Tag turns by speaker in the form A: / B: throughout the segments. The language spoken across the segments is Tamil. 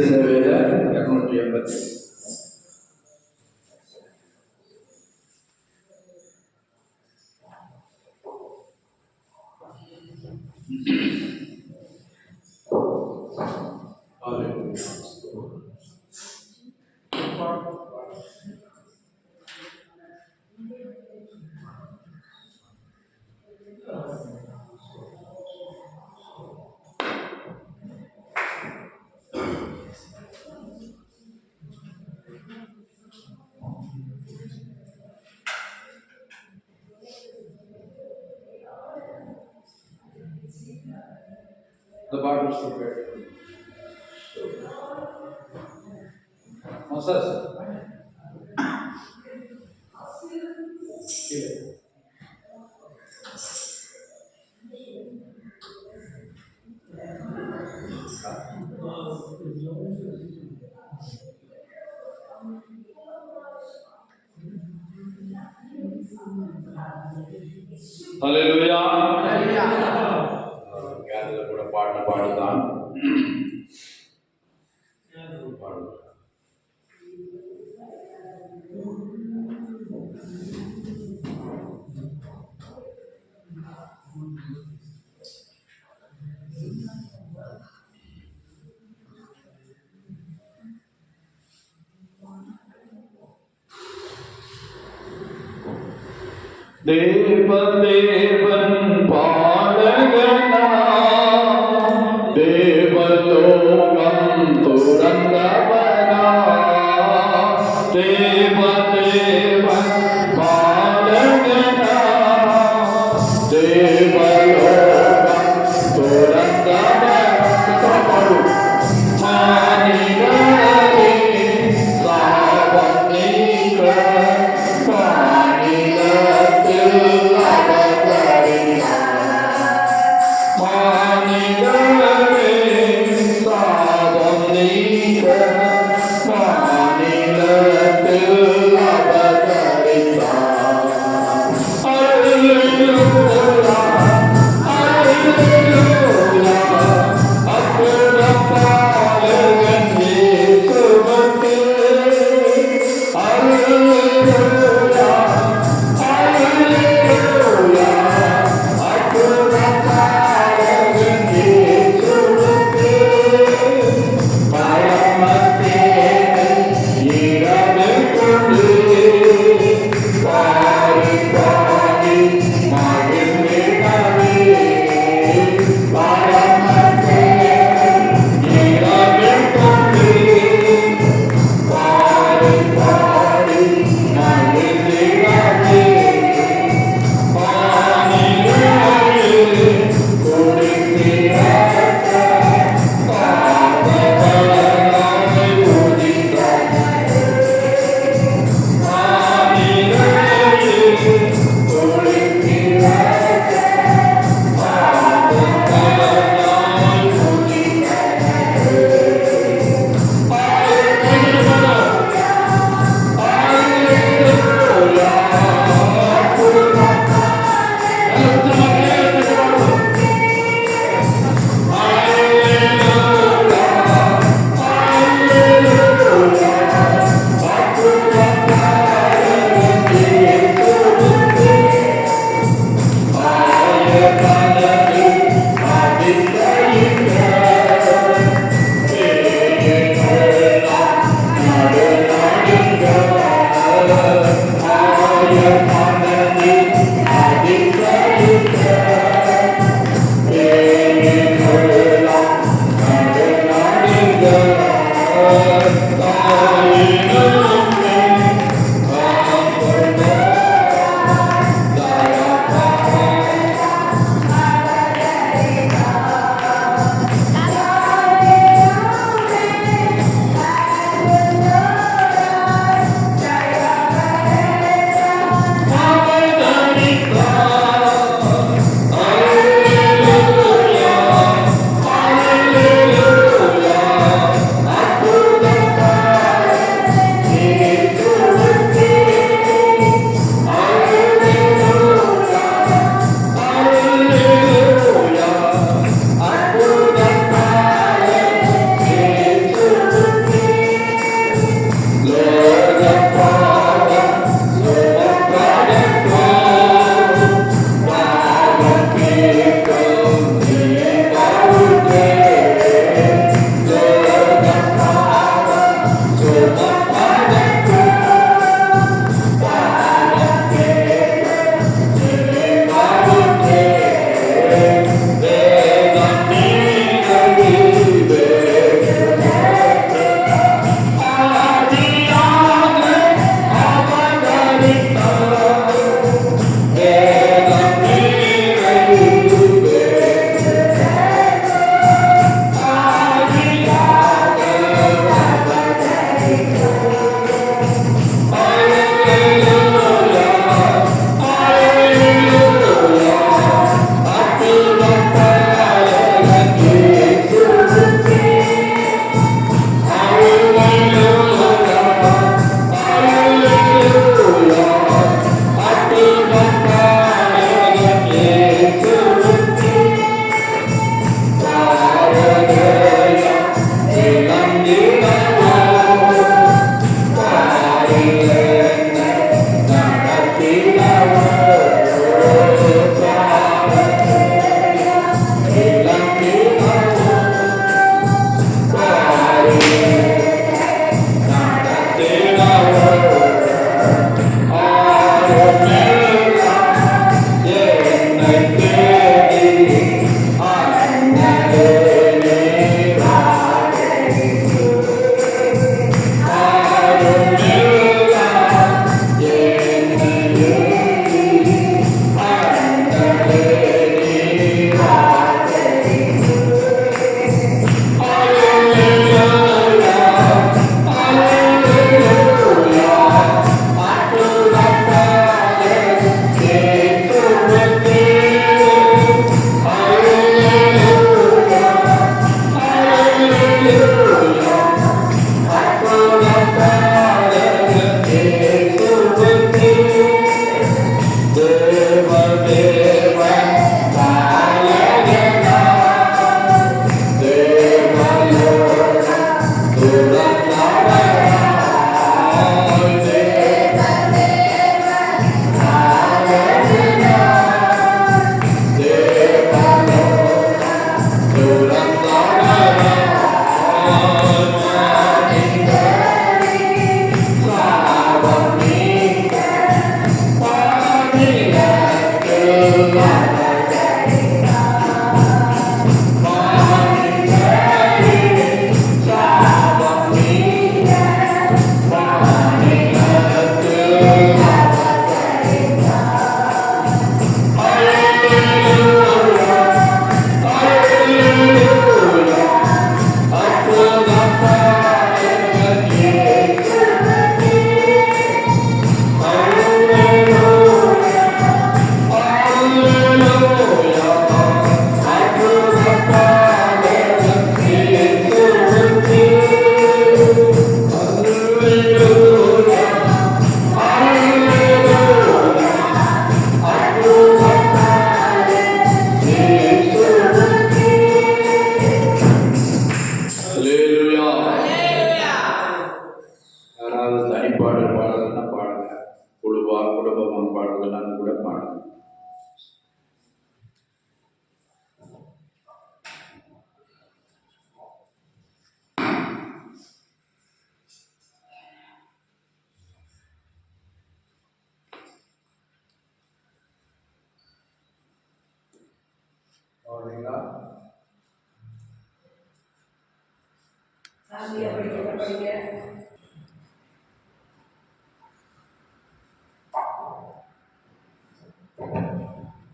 A: சேவையில 280. The bottom is prepared. Moses. Hallelujah. Kerala கூட பாட்டு பாடுதான். தேவன் பாடகனா தேவலோகம் துறந்தவனா தேவன் பாடகனா தேவலோகம் துறந்தவனா மானிடரே சாபம் நீங்க மானிடரே சாபம் நீங்க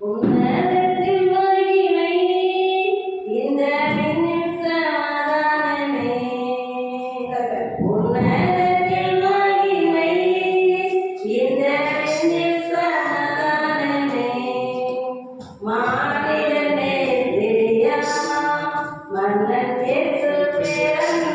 B: உன்னதத்தில் மகிமை, இந்த விண்ணில் சமாதானமே. உன்னதத்தில் மகிமை, இந்த விண்ணில் சமாதானமே. மாநிலமே தெரியாமா, மன்னன் பேசு பேரன்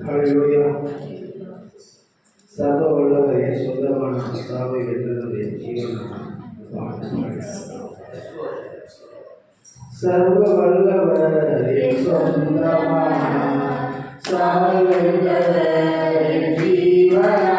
C: ஹல்லேலூயா. சர்வ வல்லவரே, சொந்தமான கர்த்தாவே, என்னுடைய ஜீவனான சர்வ வல்லவரே, சொந்தமான சாவல்லவரே, ஜீவனான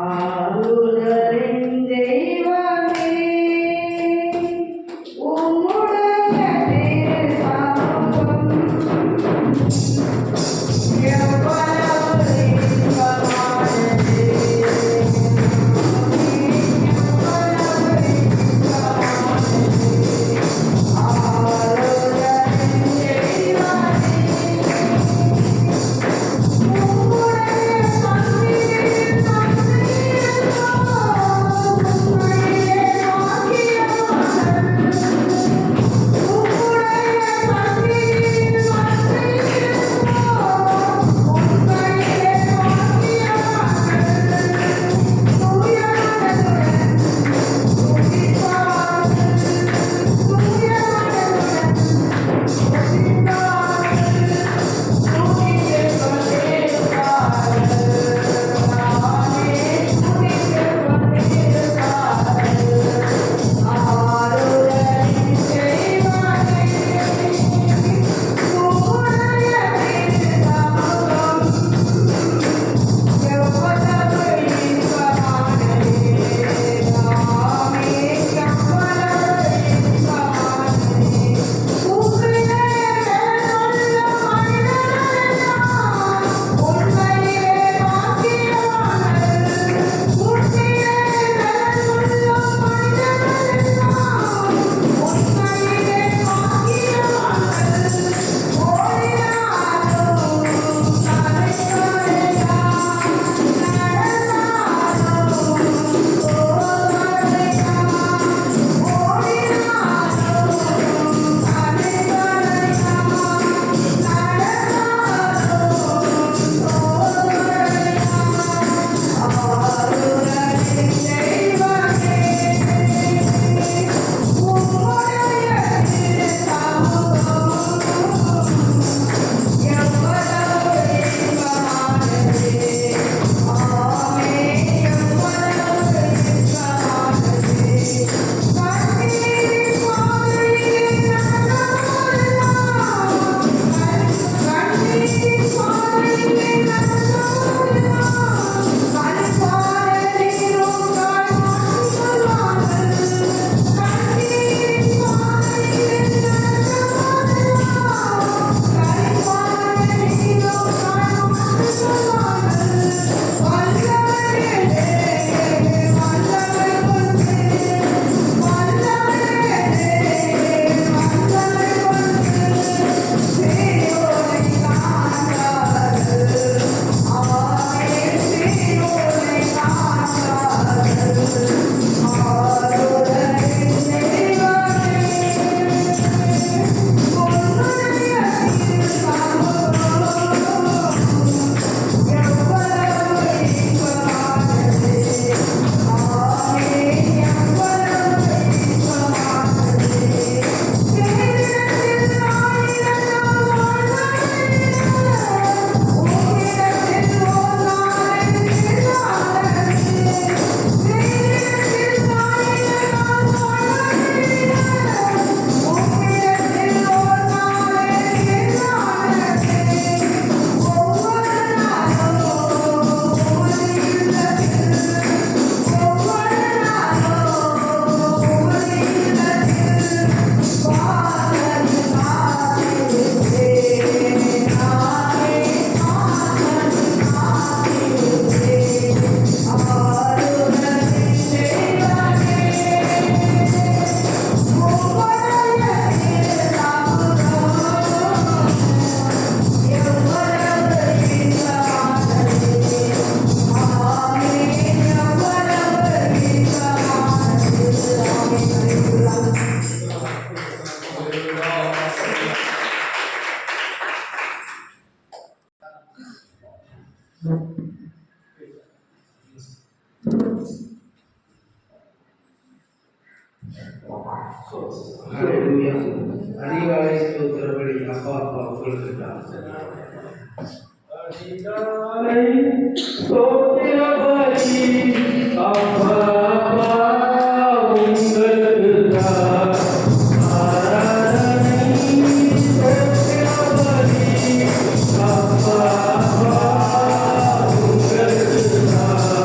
B: ஆளுநரின் தெய்வமே உம்முடைய திருநாமம் எவ்வளவு இன்பமானது, எவ்வளவு இன்பமானது. ஆளுநரின் தெய்வமே உம்முடைய சந்நிதியில் வந்திருந்தோம். உம்மையே நோக்கியவார்கள். உம்முடைய சந்நிதியில் வந்திருந்தோம். உம்மையே நோக்கியவார்கள். தூயவனுடன் துதிப்பார்கள். தூயவனுடன் துதிப்பார்கள்.
C: ஹல்லேலூயா. அதிகாலை ஸ்தோத்திரபடி அப்பா அப்பா கொடுக்கிறார்.
A: ஸ்தோத்திர பலி அப்பா உங்களுக்குத்தான் ஆராதனை ஸ்தோத்திர பலி அப்பா உங்களுக்குத்தான்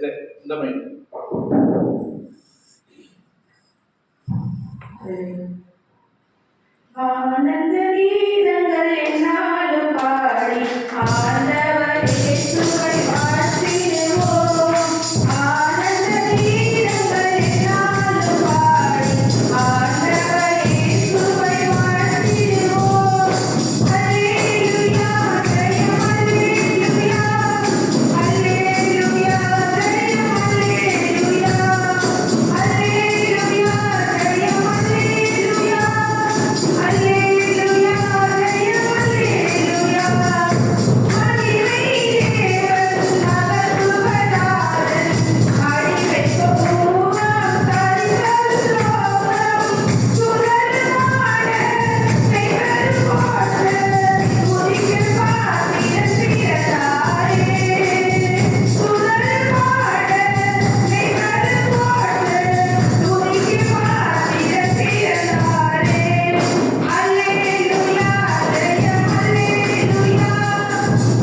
D: இந்த மைண்ட்
B: ஆனந்த கீதங்கள் என்னாலும் பாடி ஆண்டவர் இயேசுவை வாழ்த்திடுவோம். ஆனந்த கீதங்கள் என்னாலும் பாடி ஆண்டவர் இயேசுவை வாழ்த்திடுவோம். அல்லேலூயா ஜெயம் அல்லேலூயா அல்லேலூயா ஜெயம் அல்லேலூயா அல்லேலூயா ஜெயம் அல்லேலூயா அல்லேலூயா ஜெயம் அல்லேலூயா. மகிமை தேவன் நகருவதால் அடிமைக்கும் பூரம் தரிசல் லோகம் சுடர்வாட பெயர் போற்று உதிக்கும் பாத்திரத் திரளாரே. சுடர்வாட பெயர் போற்று உதிக்கும் பாத்திரத் திரளாரே. அல்லேலூயா ஜெயம் அல்லேலூயா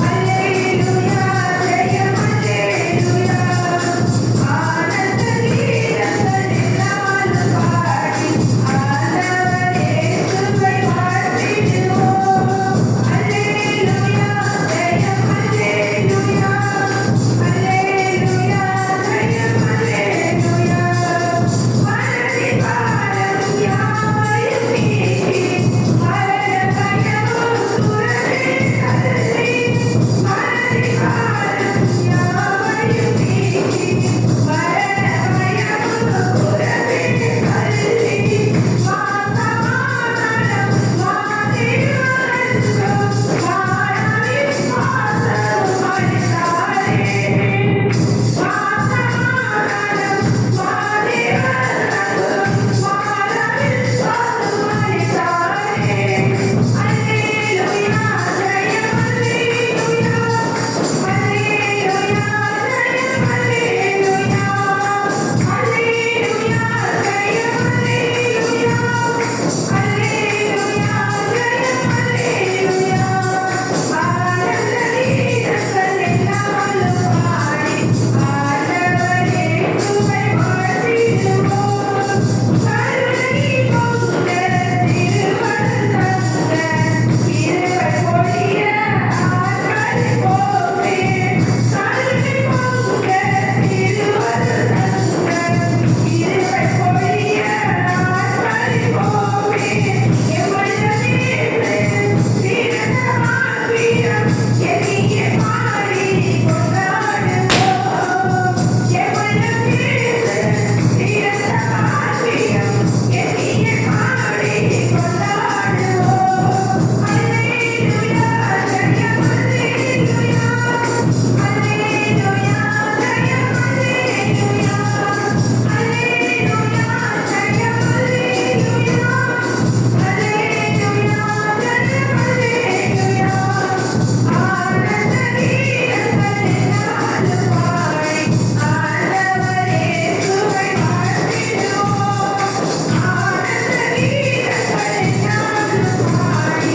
B: அல்லேலூயா ஜெயம் அல்லேலூயா. ஆனந்த கீதங்கள் என்னாலும் பாடி ஆண்டவர் இயேசுவை வாழ்த்திடுவோம். அல்லேலூயா ஜெயம் அல்லேலூயா அல்லேலூயா ஜெயம் அல்லேலூயா. மனதின் பாரம் யாவையும் நீக்கி மரண பயமும் துறந்து தள்ளி. மனதின் பாரம் யாவையும் நீக்கி மரண பயமும் துறந்து தள்ளி. மாசமானலம் மாதிருவதற்கும் மாறாவின் மாசம் அளித்தாரே. மாசமானலம் மாதிருவதற்கும் மாறாவின் மாசம் அளித்தாரே. அல்லேலூயா ஜெயம் அல்லேலூயா அல்லேலூயா ஜெயம் அல்லேலூயா அல்லேலூயா ஜெயம் அல்லேலூயா அல்லேலூயா ஜெயம் அல்லேலூயா. ஆனந்த கீதங்கள் என்னாலும் பாடி ஆண்டவர் இயேசுவை வாழ்த்திடுவோம். கருணை பொங்க திருவருள் தந்த இருவர் பொழிய ஆற்றல் போமே. கருணை பொங்க திருவருள் தந்த இருவர் பொழிய ஆற்றல் போமே. எவ்வளவு சிறந்த ஆவியம் எளிய பாடி கொண்டாடுவோம். எவ்வளவு சிறந்த ஆவியம் எளிய பாடி கொண்டாடுவோம். அல்லேலூயா ஜெயம் அல்லேலூயா அல்லேலூயா ஜெயம் அல்லேலூயா அல்லேலூயா ஜெயம் அல்லேலூயா அல்லேலூயா ஜெயம் அல்லேலூயா. ஆனந்த கீதங்கள் என்னாலும் பாடி ஆண்டவர் இயேசுவை வாழ்த்திடுவோம். ஆனந்த கீதங்கள் என்னாலும் பாடி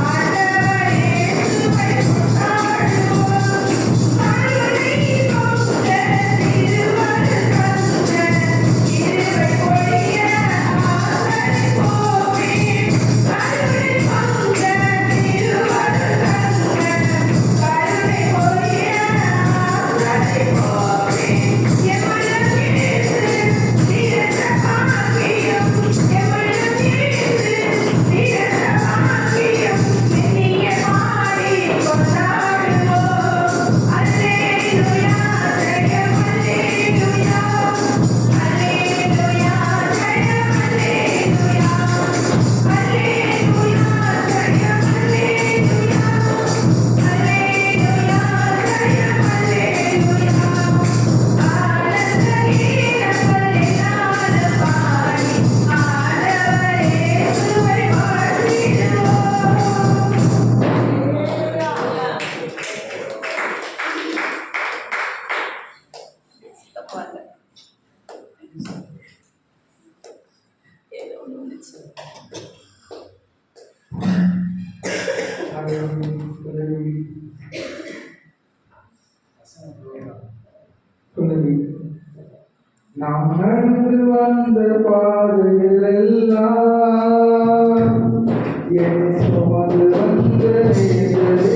B: ஆண்டவர் இயேசுவை கொண்டாடுவோம். கருணை பொங்க திருவருள் தந்த இருவர் பொழிய ஆற்றல் போமே. கருணை பொங்க திருவருள் தந்த கருணை பொழிய ஆற்றல் போமே. எவ்வளவு சிறந்த பாக்கியம் எவ்வளவு சிறந்த பாக்கியம் எண்ணிய பாடி கொண்டாடுவோம். அல்லேலூயா ஜெயம் அல்லேலூயா அல்லேலூயா ஜெயம் அல்லேலூயா அல்லேலூயா ஜெயம் அல்லேலூயா அல்லேலூயா ஜெயம் அல்லேலூயா. ஆனந்த கீதங்கள் என்னாலும் பாடி ஆண்டவர் இயேசுவை வாழ்த்திடுவோம்.
D: சொல்லுங்க. நாம் நடந்து வந்த பாதைகள் எல்லாம் என்னை சுமந்து வந்த நேசரேசுவே.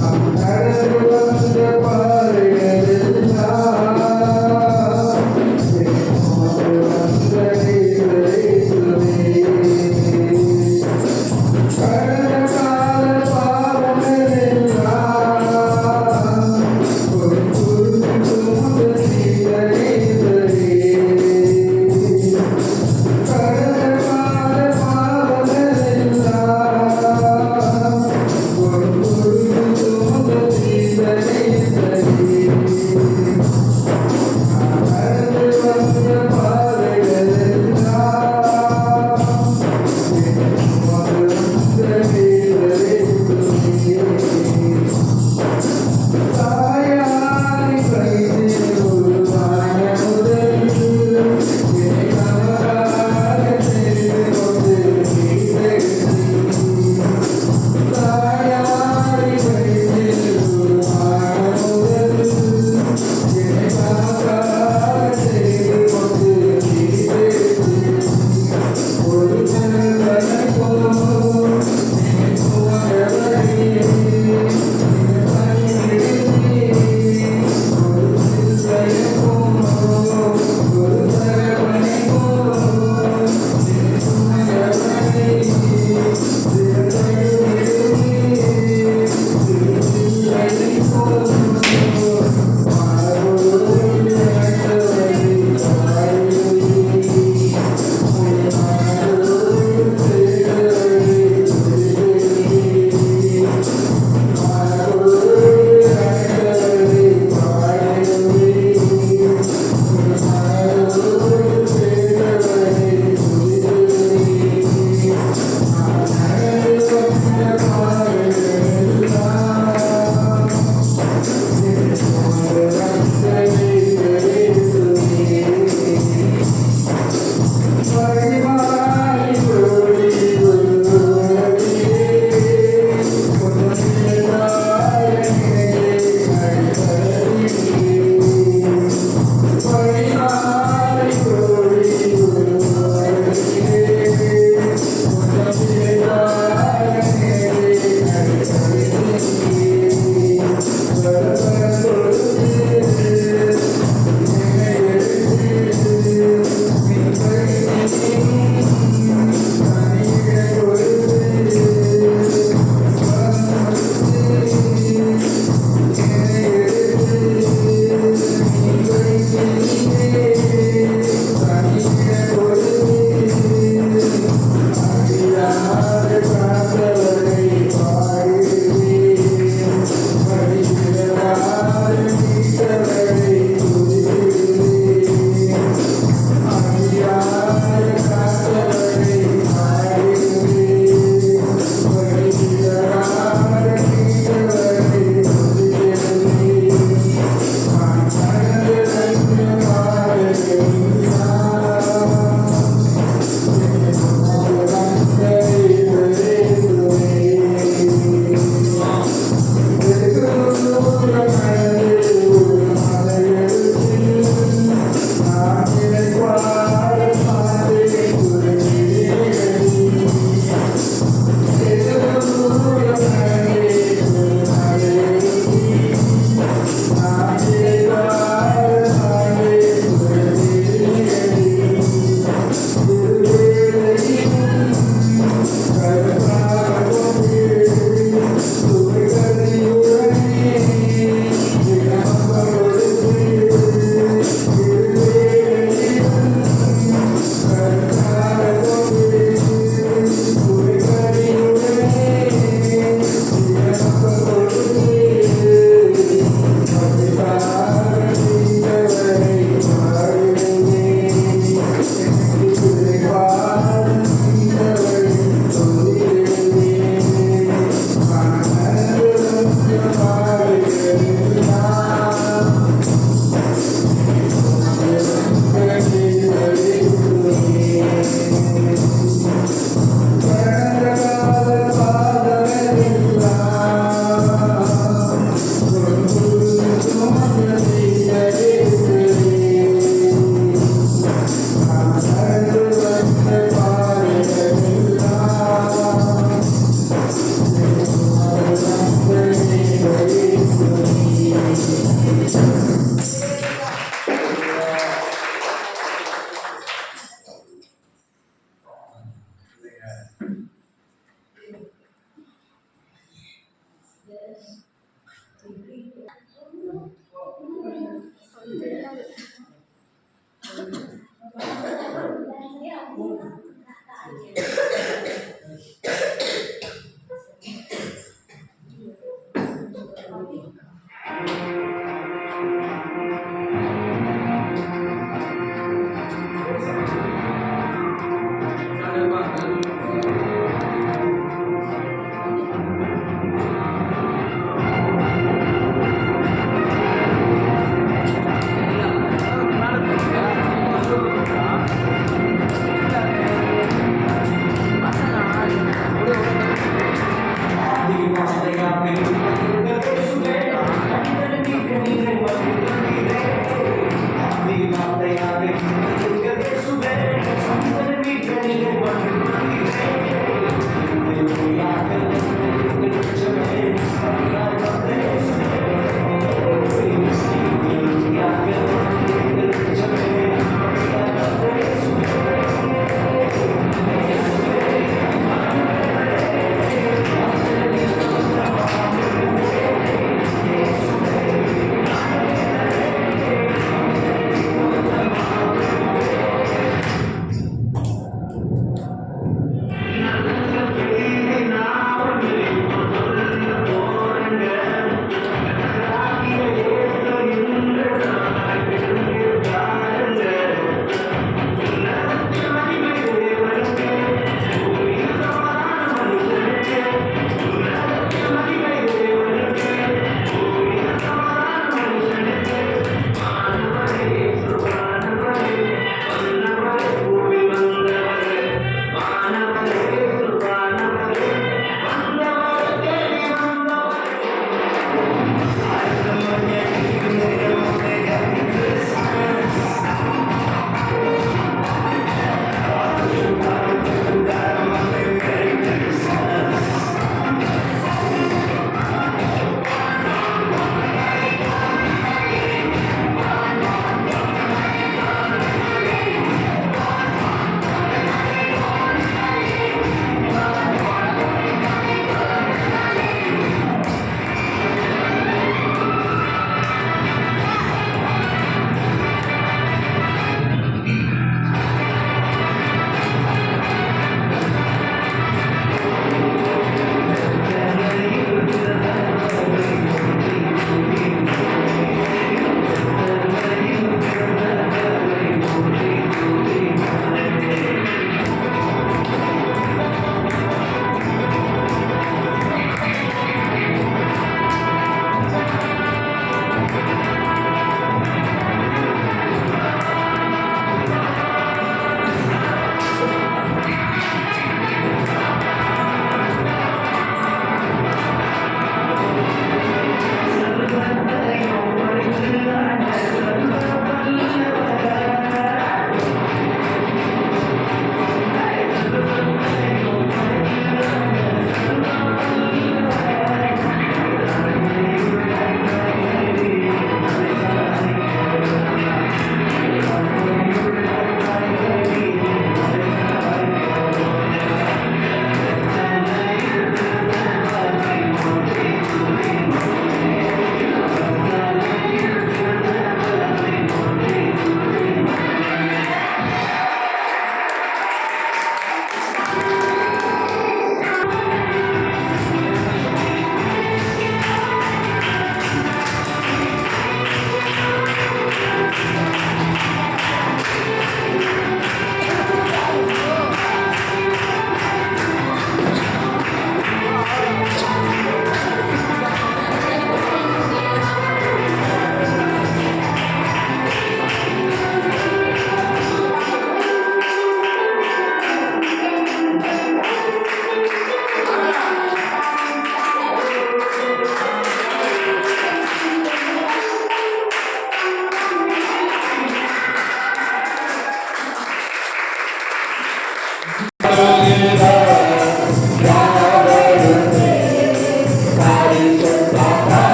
D: நாம் நடந்து வந்த பாதைகள் எல்லாம் என்னை சுமந்து வந்த நேசரேசுவே. கடந்த கால பாவங்கள் எல்லாம் ஒரு குருத்து சுமந்த நேசரேசுவே. கடந்த கால பாவங்கள் எல்லாம்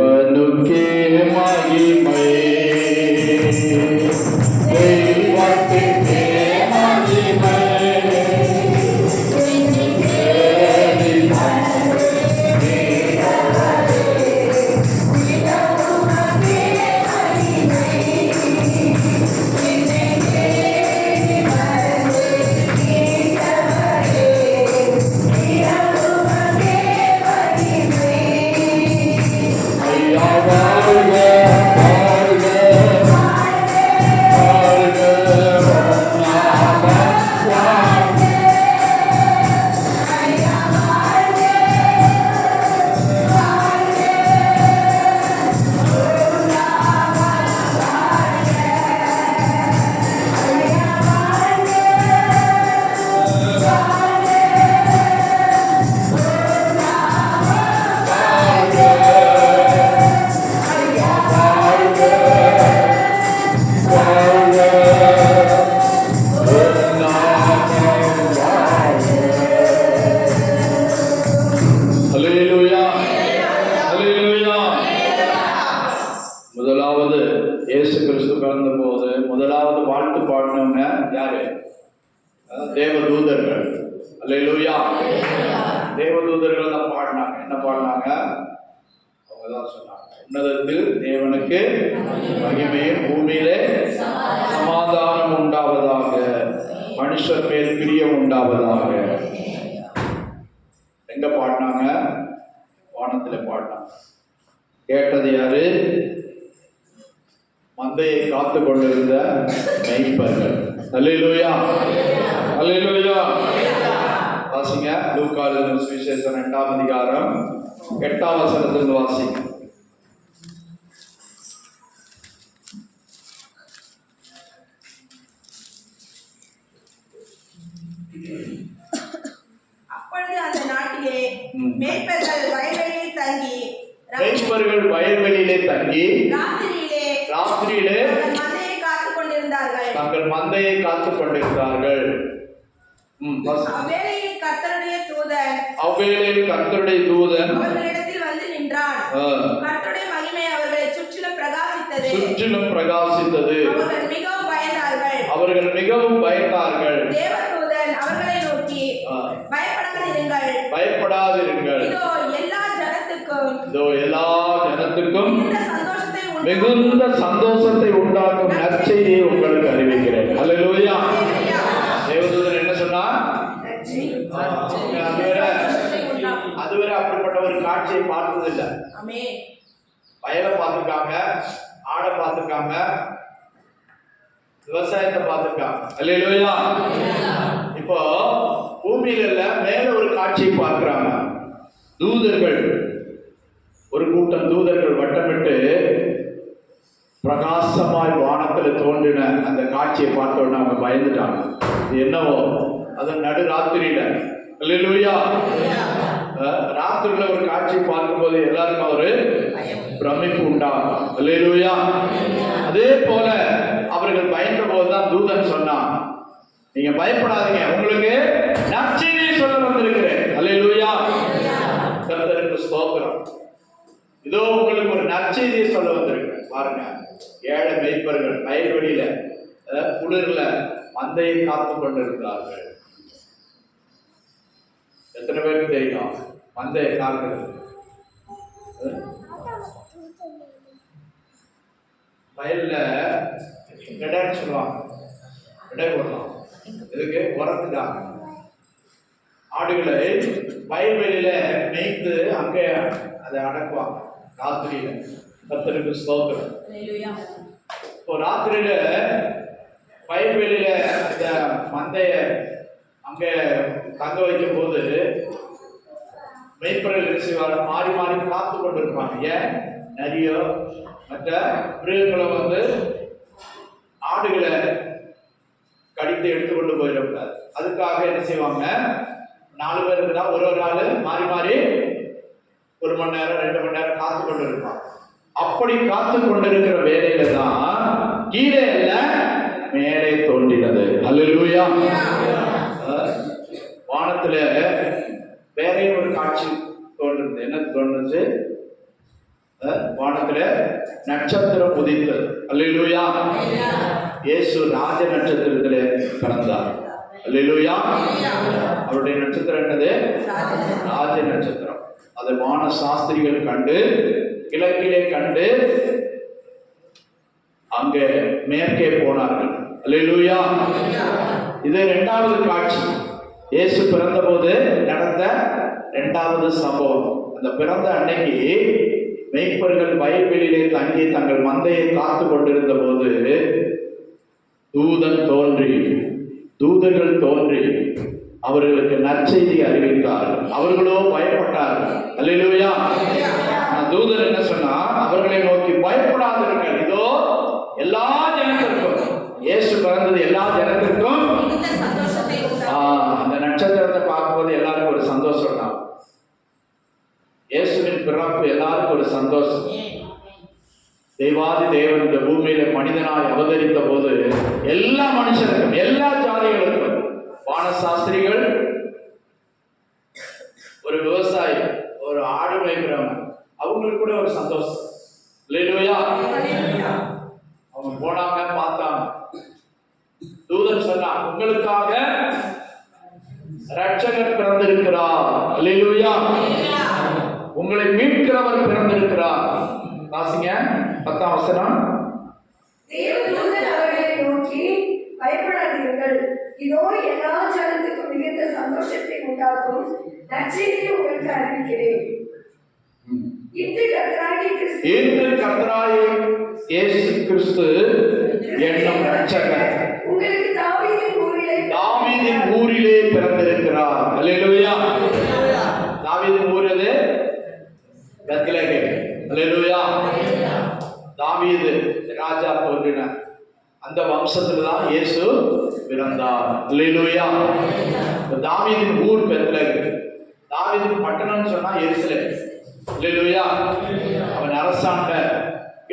E: தேவனுக்கே மகிமை, தெய்வத்துக்கே மகிமை. ஐயா வாழ்க, வாழ்க, வாழ்க, நாமம் வாழ்க. முதலாவது இயேசு கிறிஸ்து பிறந்த போது முதலாவது வாழ்த்து பாடினவங்க யாரு? தேவதூதர்கள். அல்லேலூயா. தேவதூதர்கள் தான் பாடினாங்க. என்ன பாடினாங்க? அவங்க தான் சொன்னாங்க, உன்னதத்தில் தேவனுக்கு மகிமையும் பூமியிலே சமாதானம் உண்டாவதாக, மனுஷர் மேல் பிரியம் உண்டாவதாக. எங்க பாடினாங்க? வானத்துல பாடினாங்க. கேட்டது யாரு? மந்தையை காத்து கொண்டிருந்த மெய்ப்பர்கள். அல்லேலூயா, அல்லேலூயா. வாசிங்க லூக்கா எழுதின சுவிசேஷம் 2ஆம் அதிகாரம் 8ஆம் வசனத்திலிருந்து வாசிங்க.
B: அப்பொழுது அந்த நாட்டிலே மேய்ப்பர்கள் வயல்வெளியில் தங்கி
E: மெய்ப்பர்கள் வயல்வெளியிலே தங்கி ராத்திரியிலே
B: தங்கள் மந்தையை காத்துக் கொண்டிருந்தார்கள்.
E: தங்கள் மந்தையை காத்துக் கொண்டிருந்தார்கள்.
B: அவ்வேளையில் கர்த்தருடைய தூதன் அவர்களிடத்தில் வந்து நின்றான். கர்த்தருடைய மகிமை அவர்களை சுற்றிலும் பிரகாசித்தது. அவர்கள் மிகவும் பயந்தார்கள். தேவதூதன் அவர்களை நோக்கி, பயப்படாதிருங்கள், இதோ எல்லா ஜனத்துக்கும் மிகுந்த சந்தோஷத்தை உண்டாக்கும் நற்செய்தியை உங்களுக்கு அறிவிக்கிறேன். அல்லேலூயா. தேவதூதன் என்ன சொன்னார்? அதுவரை அப்படிப்பட்ட ஒரு காட்சியை பார்த்ததில்லை. வயலை பார்த்துருக்காங்க, ஆடை பார்த்துருக்காங்க, விவசாயத்தை பார்த்துருக்காங்க. அல்லேலூயா. இப்போ பூமியில மேல ஒரு காட்சியை பார்க்கிறாங்க. தூதர்கள், ஒரு கூட்டம் தூதர்கள் வட்டமிட்டு பிரகாசமாய் வானத்தில் தோன்றின அந்த காட்சியை பார்த்தோன்னு அவங்க பயந்துட்டாங்க. இது என்னவோ, அது நடு ராத்திரியில. அல்லேலூயா. ராத்திரியில ஒரு காட்சி பார்க்கும்போது எல்லாருக்கும் ஒரு பிரமிப்பு உண்டாகும். அல்லேலூயா. அதே போல அவர்கள் பயந்த போதுதான் தூதன் சொன்னான், நீங்க பயப்படாதீங்க, உங்களுக்கு நற்செய்தியை சொல்ல வந்திருக்கிறேன். அல்லேலூயா. கர்த்தருக்கு ஸ்தோத்திரம். இதோ உங்களுக்கு ஒரு நற்செய்தியை சொல்ல வந்திருக்கிறேன். பாருங்க, ஏழை மெய்ப்பர்கள் வயல்வெளியில குளிர்ல மந்தையை காத்து கொண்டிருக்கிறார்கள். எத்தனை பேருக்கு தெரியும் மந்தையை காக்கிறது? வயல்ல விடைன்னு சொல்லுவாங்க, விடை போடலாம். இதுக்கு உரத்துக்காக ஆடுகளை வயல்வெளியில மேய்த்து அங்கே அதை அடக்குவாங்க ராத்திரியில. கர்த்தருக்கு ஸ்தோத்திரம். இப்போ ராத்திரியில வயல்வெளியில அந்த மந்தைய அங்கே தங்க வைக்கும் போது மெய்ப்பர்கள் என்ன செய்வாங்க? மாறி மாறி காத்து கொண்டிருப்பாங்க. ஏன்? நரியோ மற்ற மிருகங்களை ஆடுகளை கடித்து எடுத்துக்கொண்டு போயிடக்கூடாது. அதுக்காக என்ன செய்வாங்க? 4 பேர் இருந்தா ஒரு ஆளு மாறி மாறி 1 மணி நேரம் 2 மணி நேரம் காத்து கொண்டு இருப்பாங்க. அப்படி காத்து கொண்டிருக்கிற வேலையில தான் கீழே அல்ல மேலே தோன்றினது. அல்லேலூயா. வானத்துல வேற ஒரு காட்சி தோன்றுது. என்ன தோன்றுச்சு? வானத்துல நட்சத்திரம் உதித்தது. அல்லேலூயா. இயேசு ராஜ நட்சத்திரத்திலே பிறந்தார். அல்லேலூயா. அவருடைய நட்சத்திரம் என்னது? ராஜ நட்சத்திரம். அதை வான சாஸ்திரிகள் கண்டு கிழக்கிலே கண்டு அங்கே மேற்கே போனார்கள். அல்லேலூயா. இது இரண்டாவது காட்சி. இயேசு பிறந்த போது நடந்த இரண்டாவது சம்பவம். அந்த பிறந்த அன்னைக்கு மேய்ப்பர்கள் வயல்வெளியிலே தங்கி தங்கள் மந்தையை காத்து கொண்டிருந்த போது தூதர்கள் தோன்றி அவர்களுக்கு நற்செய்தி அறிவித்தார்கள். அவர்களோ பயப்பட்டார்கள். அல்லேலூயா. தூதர் என்ன சொன்னா, அவர்களை நோக்கி பயப்படாதீர்கள், இதோ எல்லா ஜனத்திற்கும் இயேசு பிறந்தது எல்லா ஜனத்திற்கும். அந்த நட்சத்திரத்தை பார்க்கும்போது எல்லாருக்கும் ஒரு சந்தோஷம் தான். இயேசுவின் பிறப்பு எல்லாருக்கும் ஒரு சந்தோஷம். தெய்வாதி தேவன் இந்த பூமியில மனிதனாய் அவதரித்த போது எல்லா மனுஷருக்கும் எல்லா ஜாதிகளுக்கும், வானசாஸ்திரிகள், ஒரு விவசாயி, ஒரு ஆடு மேய்க்கிறவங்க, அவங்களுக்கு கூட ஒரு சந்தோஷம். அல்லேலூயா. அவங்க போனாங்க, பார்த்தாங்க. தூதன் சொன்னா, உங்களுக்காக ரட்சகர் பிறந்திருக்கிறார். அல்லேலூயா. உங்களை மீட்கிறவர் பிறந்திருக்கிறார். வாசிங்க 10ஆம் வசனம்.
F: தேவதூதன் அவர்களை நோக்கி பயப்படாதீர்கள், இதோ எல்லா ஜனத்துக்கும் மிகுந்த சந்தோஷத்தை உண்டாக்கும் நற்செய்தியை உங்களுக்கு அறிவிக்கிறேன். இன்று கர்த்தராகிய இயேசு கிறிஸ்து என்னும் ரட்சகர் உங்களுக்கு
B: தாவீதின் ஊரிலே பிறந்திருக்கிறார். அல்லேலூயா. தாவீதின் ஊர் எது? பெத்லகேம். அல்லேலூயா. தாவீது ராஜா தோன்றினார். அந்த வம்சத்துல தான் இயேசு பிறந்தார். அல்லேலூயா. தாவீதின் ஊர் பெத்லகேம். தாவீதின் பட்டணம்னு சொன்னா எருசலேம். அல்லேலூயா. அவன் அரசாண்ட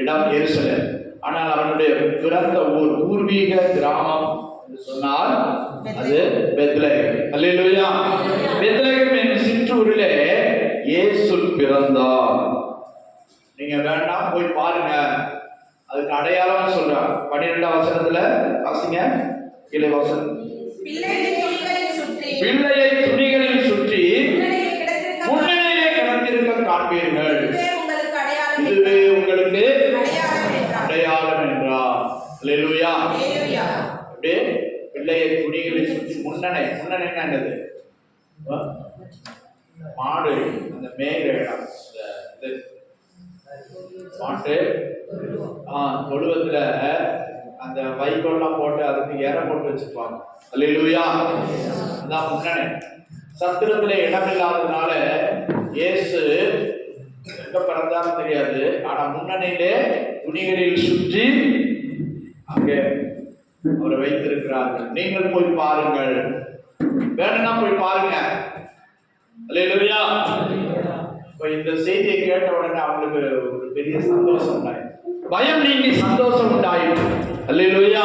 B: இடம் எருசலேம். ஆனால் அவனுடைய பிறந்த ஊர், பூர்வீக கிராமம் என்று சொன்னால் அது பெத்லகேம். அல்லேலூயா. பெத்லகேம் என்ற சிற்றூரிலே இயேசு பிறந்தார். நீங்க வேண்டாம் போய் பாருங்க, அதுக்கு அடையாளம் சொல்றாங்க. 12ஆம் வசனத்துல வாசிங்க, கீழே வசனம். பிள்ளையை துணிகளில் சுற்றி முன்னணியிலே கிடந்திருக்க காண்பீர்கள், இதுவே உங்களுக்கு அடையாளம் என்றார். அல்லேலூயா. அப்படியே பிள்ளையை துணிகளில் சுற்றி முன்னணை என்னது? மாடு, அந்த மேய்கிற இடம், மாட்டு தொழுவத்துல அந்த வைக்கோல்லாம் போட்டு அதுக்கு இற போட்டு வச்சிருப்பாங்க. அல்லேலூயா. அதான் முன்னணி. சத்திரத்திலே இடம் இல்லாததுனால இயேசு எங்க பிறந்தாலும் தெரியாது. ஆனா முன்னணியிலே துணிகளில் சுற்றி அங்கே அவரை வைத்திருக்கிறார்கள். நீங்கள் போய் பாருங்கள், வேணும்னா போய் பாருங்க. அல்லேலூயா. இப்ப இந்த செய்தியை கேட்ட உடனே அவங்களுக்கு ஒரு பெரிய சந்தோஷம் உண்டாயிடும். பயம் நீங்கி சந்தோஷம் உண்டாயிடும். அல்லேலூயா.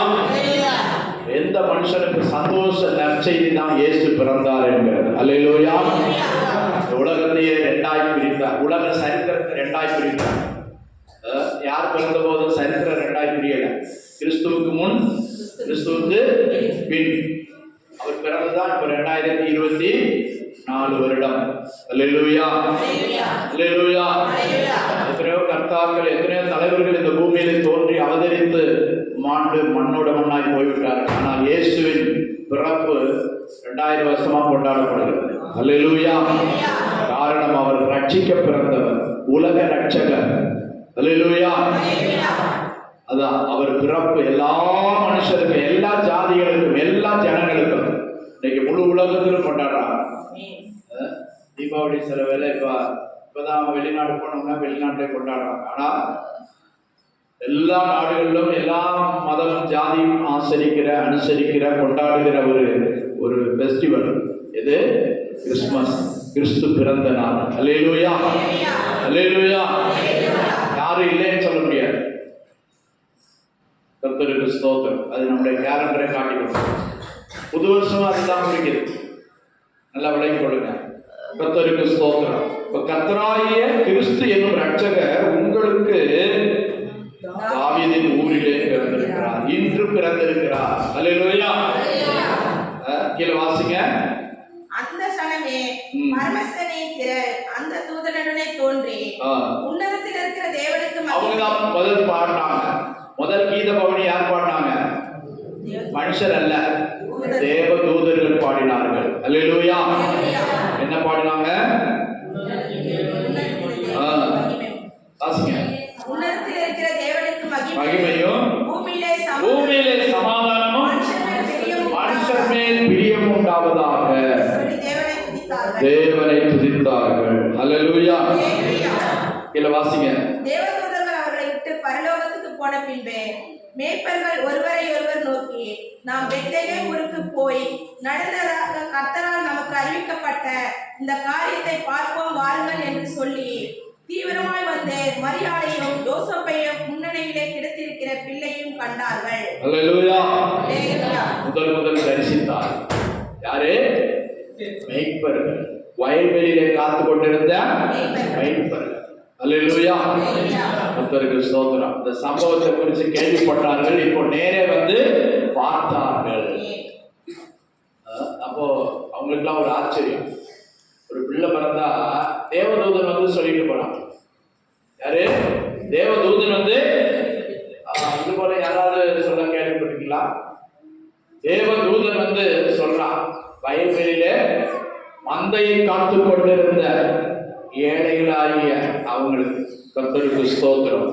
B: எந்த மனுஷனுக்கு சந்தோஷ நற்செய்தி தான் இயேசு பிறந்தார் என்கிறது. அல்லேலூயா. உலகத்தையே ரெண்டாய் பிரித்தார். உலக சரித்திரத்தை ரெண்டாய் பிரித்தார். யார் பிறந்த போதும் சரித்திரம் ரெண்டாய் பிரியல. கிறிஸ்துவுக்கு முன், கிறிஸ்துவுக்கு பின். அவர் பிறந்துதான் இப்ப 2024 வருடம். அல்லேலூயா. அல்லேலூயா. எத்தனையோ கர்த்தாக்கள், எத்தனையோ தலைவர்கள் இந்த பூமியிலே தோன்றி அவதரித்து மாண்டு மண்ணோட மண்ணாய் போய்விட்டார்கள். ஆனால் இயேசுவின் பிறப்பு 2000 வருஷமா கொண்டாடப்படுகிறது. அல்லேலூயா. காரணம், அவர் ரட்சிக்க பிறந்தவர், உலக ரட்சகர். அல்லேலூயா. அதான் அவர் பிறப்பு எல்லா மனுஷருக்கும், எல்லா ஜாதிகளுக்கும், எல்லா ஜனங்களுக்கும் இன்னைக்கு முழு உலகத்திலும் கொண்டாடுறாங்க. தீபாவளி சில வேலை இப்பதான் வெளிநாடு போனோம்னா வெளிநாட்டிலே கொண்டாடுறாங்க. ஆனா எல்லா நாடுகளிலும் எல்லா மதமும் ஜாதியும் அனுசரிக்கிற கொண்டாடுகிற ஒரு ஃபெஸ்டிவல் எது? கிறிஸ்துமஸ். கிறிஸ்து பிறந்த நாள். அல்லேலூயா. அல்லேலூயா. யாரும் இல்லைன்னு சொல்ல முடியாது. கர்த்தருக்கு ஸ்தோத்திரம். அது நம்முடைய கேலண்டரை காட்டிக்கணும். புது வருஷம் அதுதான் குறிக்கிறது. நல்லா விளங்கி கொள்ளுங்க. கர்த்தருக்கு ஸ்தோத்திரம். இப்ப கர்த்தராகிய கிறிஸ்து என்னும் ரட்சகர் உங்களுக்கு தாவீதின் ஊரிலே பிறந்திருக்கிறார், இன்று பிறந்திருக்கிறார். அல்லேலூயா. கீழே வாசிங்க.
G: அந்த சனமே பரமசனே திரள் அந்த தூதனுடனே தோன்றி உன்னதத்தில் இருக்கிற தேவனுக்கு
B: அவங்கதான் முதல் பாடினாங்க. முதல் கீத பவனி யார் பாடினாங்க? மனுஷர் அல்ல, தேவ தூதர்கள் பாடினார்கள். அல்லேலூயா. என்ன பாடினாங்க? வாசிங்க.
G: உன்னதத்தில் இருக்கிற தேவனுக்கு
B: மகிமையும் பூமியிலே சமாதானமும் மனுஷர் மேல் பிரியமும் உண்டாவதாக தேவனை துதித்தார்கள். அல்லேலூயா. கீழே வாசிங்க.
G: தேவதூதர்கள் அவர்களை விட்டு பரலோகத்துக்கு போன பின்பே மேய்ப்பர்கள் ஒருவரை ஒருவர் நோக்கி, நாம் பெத்லகேம் ஊருக்கு போய் நடந்ததாக கர்த்தரால் நமக்கு அறிவிக்கப்பட்ட இந்த காரியத்தை பார்ப்போம் வாருங்கள் என்று சொல்லி தீவிரமாய் வந்து மரியாதையும் யோசேப்பையும் முன்னணியிலே கிடத்திருக்கிற பிள்ளையும் கண்டார்கள்.
B: அல்லேலூயா. முதல் தரிசித்தார். யாரு? மேய்ப்பர்கள். வயல்வெளியிலே காத்து கொண்டிருந்த மேய்ப்பர்கள். அல்லேலூயா. கர்த்தருக்கு ஸ்தோத்திரம். இந்த சம்பவத்தை குறித்து கேள்விப்பட்டார்கள், இப்போ நேரே வந்து பார்த்தார்கள். அப்போ அவங்களுக்குலாம் ஒரு ஆச்சரியம். ஒரு பிள்ளை பிறந்தா தேவதூதன் வந்து சொல்லிட்டு போறான். யாரு? தேவதூதன் வந்து இது போல யாராவது சொல்ல கேள்விப்பட்டிருக்கீங்களா? தேவதூதன் வந்து சொல்றான், வயல்வெளியிலே மந்தையை காத்து கொண்டிருந்த ஏழைகளாகிய அவங்களுக்கு. கர்த்தருக்கு ஸ்தோத்திரம்.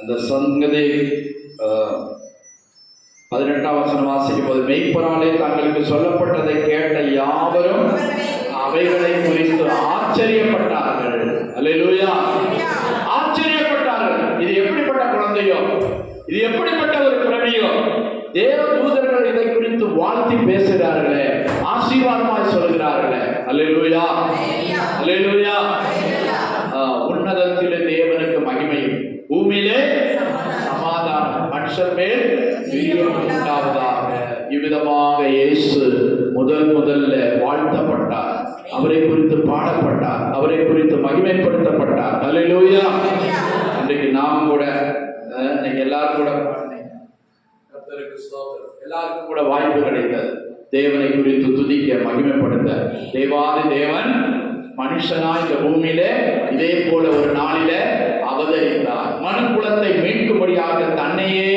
B: அந்த சங்கதி 18ஆம் வசனம் வாசிக்கும் போது, மெய்ப்பராலே தங்களுக்கு சொல்லப்பட்டதை கேட்ட யாவரும் அவைகளை குறித்து ஆச்சரியப்பட்டார்கள். அல்லேலூயா. ஆச்சரியப்பட்டார்கள். இது எப்படிப்பட்ட குழந்தையோ, இது எப்படிப்பட்ட ஒரு பிரமையோ, தேவ தூதர்கள் இதை குறித்து வாழ்த்தி பேசுகிறார்களே, ஆசீர்வாதமாய் சொல்கிறார்களே. அல்லேலூயா. அல்லேலூயா. உன்னதத்திலே தேவனுக்கு மகிமையும் பூமியிலே சமாதானம் மனுஷர் மேல் பிரியம் உண்டாவதாக. இவ்விதமாக இயேசு முதல்ல வாழ்த்தப்பட்டார், அவரை குறித்து பாடப்பட்டார், அவரை குறித்து மகிமைப்படுத்தப்பட்டார். அல்லேலூயா. இன்றைக்கு நாம் கூட இன்னைக்கு எல்லாரும் கூட எல்லாருக்கும் கூட வாய்ப்பு கிடைத்தது தேவனை குறித்து துதிக்க, மகிமைப்படுத்த. தேவாதி தேவன் மனுஷனா இந்த பூமியிலே இதே போல ஒரு நாளில அவதரித்தார். மனு குலத்தை மீட்கும்படியாக தன்னையே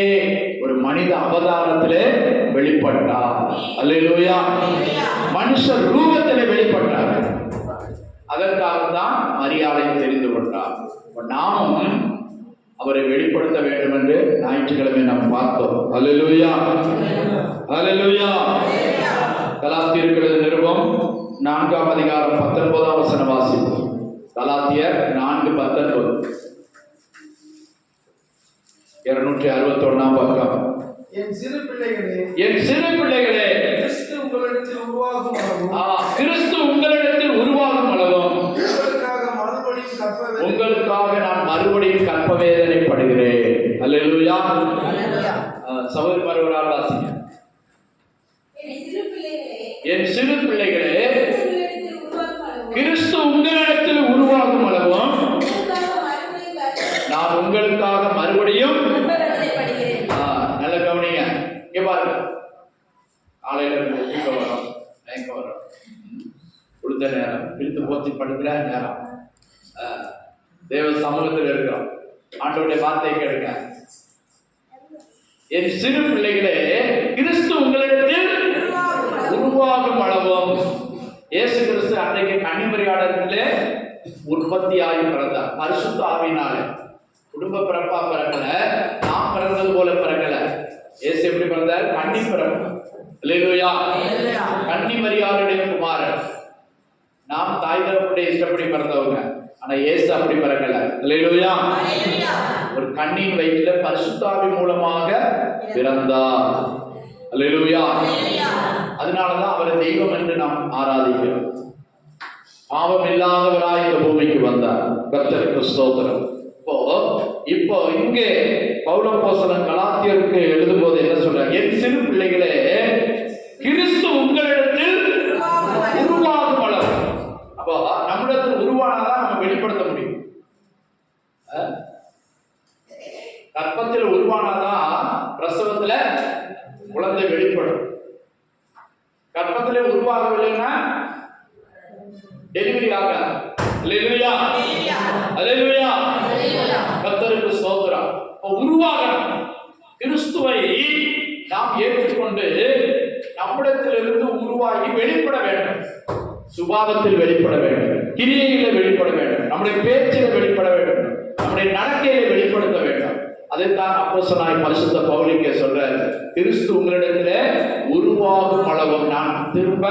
B: ஒரு மனித அவதாரத்திலே வெளிப்பட்டார். அல்லேலூயா. மனுஷ ரூபத்திலே வெளிப்பட்டார். அதற்காக தான் மரியாதை தெரிந்து கொண்டார். நாமும் அவரை வெளிப்படுத்த வேண்டும் என்று ஞாயிற்றுக்கிழமை நாம் பார்த்தோம். அல்லேலூயா. அல்லேலூயா. கலாத்தியர்கள் நிருபம் 4ஆம் அதிகாரம் 19ஆம் வசனம் வாசிப்போம். கலாத்தியர் 4:19. 261ஆம் பக்கம்.
C: என் சிறு பிள்ளைகளே,
B: கிறிஸ்து உங்களிடத்தில் உருவாகும் அளவும் உங்களுக்காக நான் மறுபடியும் கற்பவேதனைப்படுகிறேன். அல்லேலூயா. சகோதரி மறுவரால் வாசிங்க. என் சிறு பிள்ளைகளே, கிறிஸ்து உங்களிடத்தில் உருவாகும் அளவும் நான் உங்களுக்காக மறுபடியும். நல்ல கவனிங்க. இங்க பாருங்க, காலையில வரும், மயக்கம் வரும், கொடுத்த நேரம், இழுத்து போத்தி படுக்கிற நேரம், தேவ சமூகத்தில் இருக்கிறோம், ஆண்டவருடைய வார்த்தையை கேளுங்க. என் சிறு பிள்ளைகளே, கிறிஸ்து உங்களிடத்தில் உருவாகும் அளவும். இயேசு கிறிஸ்து அன்றைக்கு கன்னிமரியாளர்களே உற்பத்தியாகி பிறந்தார். பரிசுத்த ஆவியினாலே. குடும்ப பிறப்பா பிறக்கல, நாம் பிறந்தது போல பிறக்கல. இயேசு எப்படி பிறந்தார்? கன்னி பிறப்பு. அல்லேலூயா. கன்னிமரியாளுடைய குமாரன். நாம் தாய் தகப்பனுடைய இஷ்டப்படி பிறந்தவங்க. ஆனா இயேசு அப்படி பிறக்கல. அல்லேலூயா. ஒரு கண்ணின் வயிற்றில பரிசுத்த ஆவி மூலமாக பிறந்தார். அல்லேலூயா. அதனாலதான் அவரை தெய்வம் என்று நாம் ஆராதிக்கிறோம். பாவம் இல்லாதவராய் இந்த பூமிக்கு வந்தார். கர்த்தருக்கு ஸ்தோத்திரம். இப்போ இங்கே பவுலப்போஸ்தலன் கலாத்தியருக்கு எழுதும் போது என்ன சொல்றார்? என் சிறு பிள்ளைகளே, கிறிஸ்து உங்களிடத்தில் உருவாகும் அளவு. கர்ப்பத்தில் உருவானாதான் பிரசவத்துல குழந்தை வெளிப்படும். கர்ப்பத்திலே உருவாகவில்லைன்னா டெலிவரி ஆகாது. அல்லேலூயா, அல்லேலூயா, கர்த்தருக்கு ஸ்தோத்திரம். உருவாகணும். கிறிஸ்துவை நாம் ஏற்றுக்கொண்டு நம்மிடத்திலிருந்து உருவாகி வெளிப்பட வேண்டும். சுபாவத்தில் வெளிப்பட வேண்டும், கிரியையில வெளிப்பட வேண்டும், நம்முடைய பேச்சில வெளிப்பட வேண்டும், நம்முடைய நடக்கையில வெளிப்படுத்த வேண்டும். அதைத்தான் அப்போஸ்தலனாகிய பரிசுத்த பவுலிங்கே சொல்றாரு. கிறிஸ்து உங்களிடத்துல உருவாகும் அளவும் நான் திரும்ப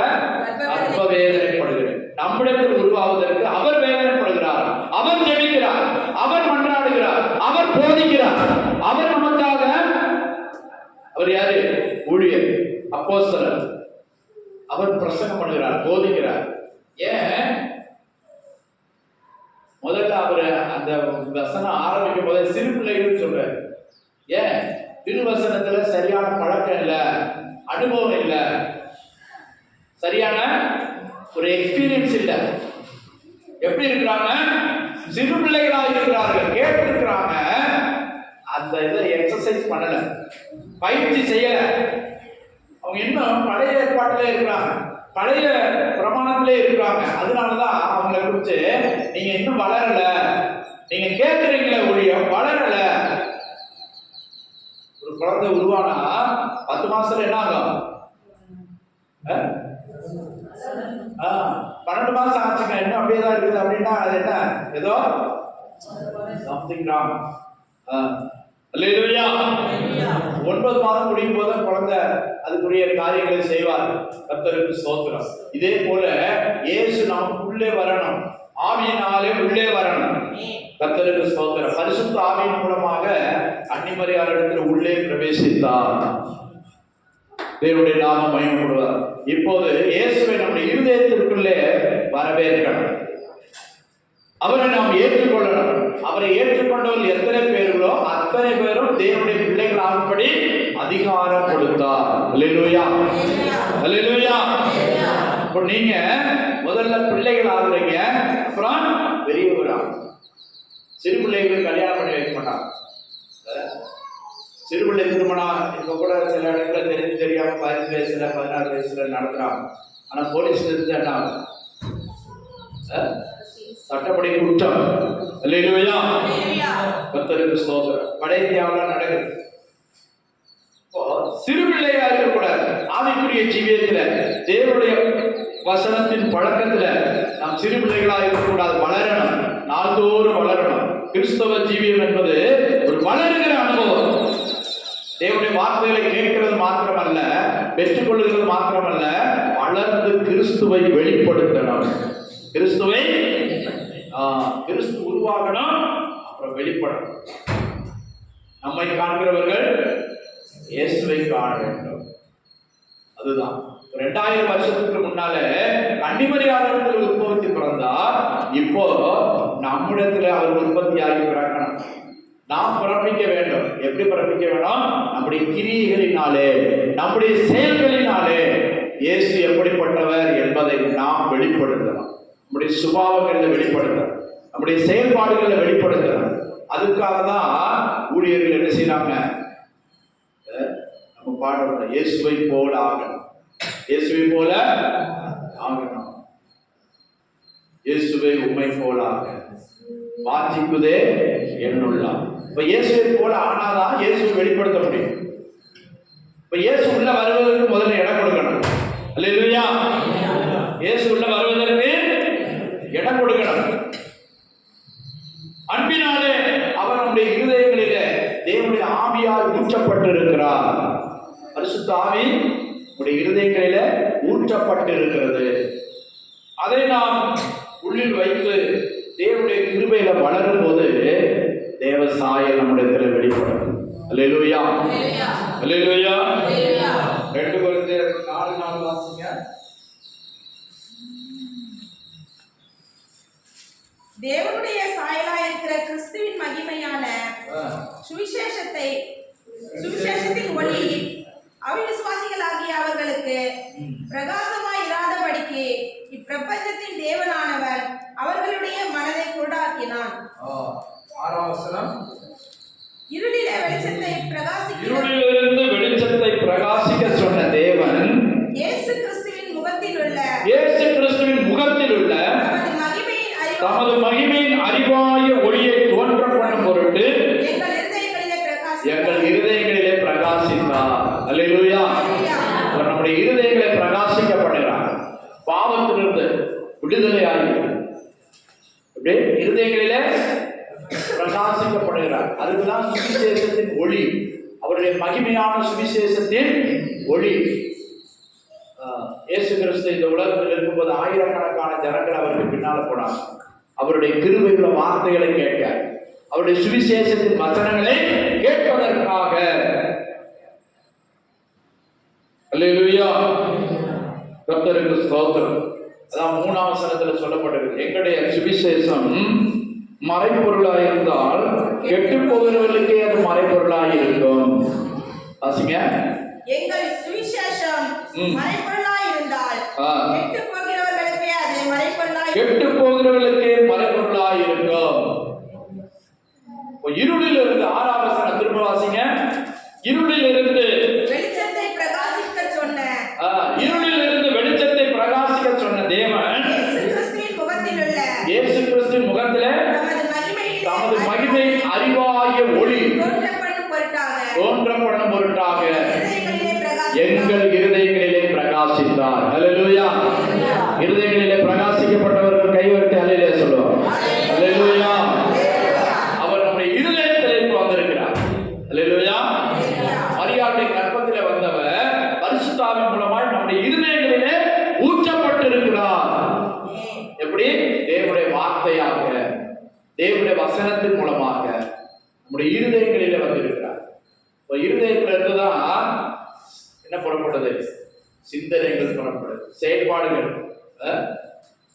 B: அற்ப வேதனைப்படுகிறேன். நம்மிடத்தில் உருவாவதற்கு அவர் வேதனைப்படுகிறார், அவர் ஜெபிக்கிறார், அவர் மன்றாடுகிறார், அவர் போதிக்கிறார். அவர் நமக்காக, அவர் யாரு? ஊழியர், அப்போஸ்தலர். அவர் பிரசங்கம் பண்ணுகிறார், போதிக்கிறார். ஏன்? முதல்ல அவர் அந்த வசனம் ஆரம்பிக்கும் போது சிறு பிள்ளைகள் சொல்றாரு. ஏன்? திருவசனத்துல சரியான பழக்கம் இல்லை, அனுபவம் இல்லை, சரியான ஒரு எக்ஸ்பீரியன்ஸ் இல்லை. எப்படி இருக்கிறாங்க? சிறு பிள்ளைகளாக இருக்கிறார்கள், கேட்டு இருக்கிறாங்க. அந்த இதை எக்ஸசைஸ் பண்ணல, பயிற்சி செய்யல. அவங்க இன்னும் பழைய ஏற்பாட்டிலே இருக்கிறாங்க, பழைய பிரமாணத்திலே இருக்கிறாங்க. அதனாலதான் அவங்களை குறிச்சு நீங்க இன்னும் வளரல, நீங்க கேட்கறீங்களே ஒழிய வளரல. ஒரு குழந்தை உருவானா 10 மாசத்துல என்ன ஆகும்? 12 மாசம் ஆச்சுங்க, இன்னும் அப்படியே தான் இருக்குது. அப்படின்னா அது என்ன? ஏதோ சம்திங் ராங். அல்லேலூயா. 9 மாதம் முடியும் போது குழந்தை அதுக்குரிய காரியங்களை செய்வார். கர்த்தருக்கு ஸ்தோத்திரம். இதே போல இயேசு நமக்குள்ளே வரணும், ஆவியினாலே உள்ளே வரணும். கர்த்தருக்கு ஸ்தோத்திரம். பரிசுத்த ஆவியின் மூலமாக அன்னிமரியாளிடத்தில் உள்ளே பிரவேசித்தார். தேவனுடைய நாமம் மகிமைப்படுவார். இப்போது இயேசுவை நம்முடைய இருதயத்திற்குள்ளே வரவேற்கணும், அவரை நாம் ஏற்றுக்கொள்ளணும். அவரை ஏற்றுக்கொண்டவர்கள் எத்தனை பேர்களோ அத்தனை பேரும் தேவனுடைய பிள்ளைகள் ஆகும்படி அதிகாரம் கொடுத்தார். அல்லேலூயா, அல்லேலூயா. இப்போ நீங்க முதல்ல பிள்ளைகள் ஆகுறீங்க, அப்புறம் பெரியவரா. சிறு பிள்ளைகளுக்கு கல்யாணம் பண்ணி வைக்க மாட்டாங்க. சிறுபிள்ளை திருமணம் இப்ப கூட சில இடத்துல தெரிஞ்சு தெரியாம 15 வயசுல 16 வயசுல நடத்துறாங்க. ஆனா போலீஸ் நிறுத்தா சட்டப்படி குற்றம். அல்லேலூயா, கர்த்தருக்கு ஸ்தோத்திரம். படை தியாகம் நடக்குது. சிறு பிள்ளையா இருக்கக்கூடாது. ஆவிக்குரிய ஜீவியத்துல தேவனுடைய வசனத்தின் பழக்கத்துல நாம் சிறு பிள்ளைகளா இருக்கக்கூடாது, வளரணும், நாள்தோறும் வளரணும். கிறிஸ்தவ ஜீவியம் என்பது ஒரு வளருகிற அனுபவம். தேவனுடைய வார்த்தைகளை கேட்கிறது மாத்திரமல்ல, பெற்றுக்கொள்ளுகிறது மாத்திரமல்ல, வளர்ந்து கிறிஸ்துவை வெளிப்படுத்தணும். கிறிஸ்துவை கிறிஸ்து உருவாகணும், அப்புறம் வெளிப்படணும். நம்மை காண்கிறவர்கள் இயேசுவை காண வேண்டும். அதுதான் 2000 வருஷத்துக்கு முன்னால கன்னிமரியாளிடத்தில் உற்பத்தி பிறந்தா, இப்போ நம்மிடத்துல அவர் உற்பத்தி ஆகி பிறக்கணும். நாம் பிறப்பிக்க வேண்டும். எப்படி பிறப்பிக்க வேணும்? நம்முடைய கிரியைகளினாலே, நம்முடைய செயல்களினாலே இயேசு எப்படிப்பட்டவர் என்பதை நாம் வெளிப்படுத்தலாம். நம்முடைய சுபாவங்களில் வெளிப்படுத்தலாம், நம்முடைய செயல்பாடுகளில் வெளிப்படுத்தலாம். அதுக்காக தான் ஊழியர்கள் என்ன செய்யறாங்க? நம்ம பாடுறோம், இயேசுவை போல ஆகணும், இயேசுவை போல ஆகணும், இயேசுவை உம்மை போல ஆக வாஞ்சிக்குதே என்னுள்ளாம். இப்ப இயேசுவை போல ஆனாதான் இயேசுவை வெளிப்படுத்த முடியும். இப்ப இயேசு உள்ள வருவதற்கு முதல்ல இடம் கொடுக்கணும். அல்லேலூயா. இயேசு உள்ள வருவதற்கு இடம் கொடுக்கணும். அன்பினாலே அவர் நம்முடைய இருதயங்களிலே தேவனுடைய ஆவியால் ஊற்றப்பட்டு இருக்கிறார். பரிசுத்த ஆவி நம்முடைய இருதயங்களில ஊற்றப்பட்டு இருக்கிறது. அதை நாம் உள்ளில் வைத்து தேவனுடைய கிருபையில வளரும் போது தேவ சாயல் நம்முடைய வெளிப்படும். அல்லேலூயா, அல்லேலூயா. 2 கொரிந்தியர் 4:4 வாசிங்க.
G: தேவனுடைய சாயலாய் இருக்கிற கிறிஸ்துவின் மகிமையான சுவிசேஷத்தின் ஒளி அவிசுவாசிகளாகிய அவர்களுக்கு பிரகாசமாய் இராதபடிக்கு இப்பிரபஞ்சத்தின் தேவனானவர் அவர்களுடைய மனதை குருடாக்கினான்.
C: 6ஆம் வசனம்.
G: இருளிலே வெளிச்சத்தை பிரகாசிக்க
B: இருளிலிருந்து வெளிச்சத்தை பிரகாசிக்க சொன்ன தேவன்
G: இயேசு கிறிஸ்துவின் முகத்தில் உள்ள
B: இயேசு கிறிஸ்துவின் முகத்தில் உள்ள தமது மகிமையின் அறிவாய ஒளியை தோன்ற பண்ணும் பொருட்டு எங்கள் இருதயங்களிலே பிரகாசித்தார். அல்லேலூயா. அவர் நம்முடைய இருதயங்களை பிரகாசிக்க பண்ணுகிறார். பாவத்திலிருந்து விடுதலையாகி இருதயங்களிலே பிரகாசிக்கப்படுகிறார். அதுக்குதான் சுவிசேஷத்தின் ஒளி, அவருடைய மகிமையான சுவிசேஷத்தின் ஒளி. இயேசு கிறிஸ்து இந்த உலகத்தில் இருக்கும்போது ஆயிரக்கணக்கான ஜனங்கள் அவருக்கு பின்னால போனாங்க. அவருடைய கிருபையுள்ள வார்த்தைகளை கேட்க, அவருடைய சுவிசேஷத்தின் வசனங்களை கேட்பதற்காக. அல்லேலூயா. கர்த்தருக்கு ஸ்தோத்திரம். அதான் 3ஆம் வசனத்தில் சொல்லப்பட்டிருக்கு, எங்களுடைய சுவிசேஷம் மறைப்பொருளாய் இருந்தால் கெட்டு போகிறவர்களுக்கே அது மறைப்பொருளாய் இருக்கும். வாசிங்க.
G: எங்கள் சுவிசேஷம் மறைப்பொருளாய் இருந்தால் கெட்டு போகிறவர்களுக்கே அது மறைப்பொருளாய்
B: இருக்கும். இருளில் இருந்து 6ஆம் வசனம் திரும்ப வாசிங்க. இருளில் இருந்து
G: வெளிச்சத்தை பிரகாசிக்க சொன்ன
B: தேவன் இயேசு கிறிஸ்துவின் முகத்திலே தமது மகிமை அறிவாய ஒளி தோன்ற பண்ணும் பொருட்டாக எங்கள் இருதயங்களிலே பிரகாசித்தார். அல்லேலூயா. இருதயங்களிலே பிரகாசிக்கப்பட்டவர்கள் கைவர்த்தி அல்லேலூயா சொல்லுவார். அல்லேலூயா. அவர் நம்முடைய இருதயத்திலே வந்திருக்கிறார். அல்லேலூயா. மரியாதை கர்ப்பத்திலே வந்தவர் பரிசுத்தாவின் மூலமாய் நம்முடைய இருதயங்களிலே ஊற்றப்பட்டிருக்கிறார். எப்படி? தேவனுடைய வார்த்தையாக, தேவனுடைய வசனத்தின் மூலமாக நம்முடைய இருதயங்களிலே வந்திருக்கிறார். இருதயத்திலிருந்து தான் என்ன புறப்பட்டது? சிந்தனைகள் புறப்படுது, செயல்பாடுகள்.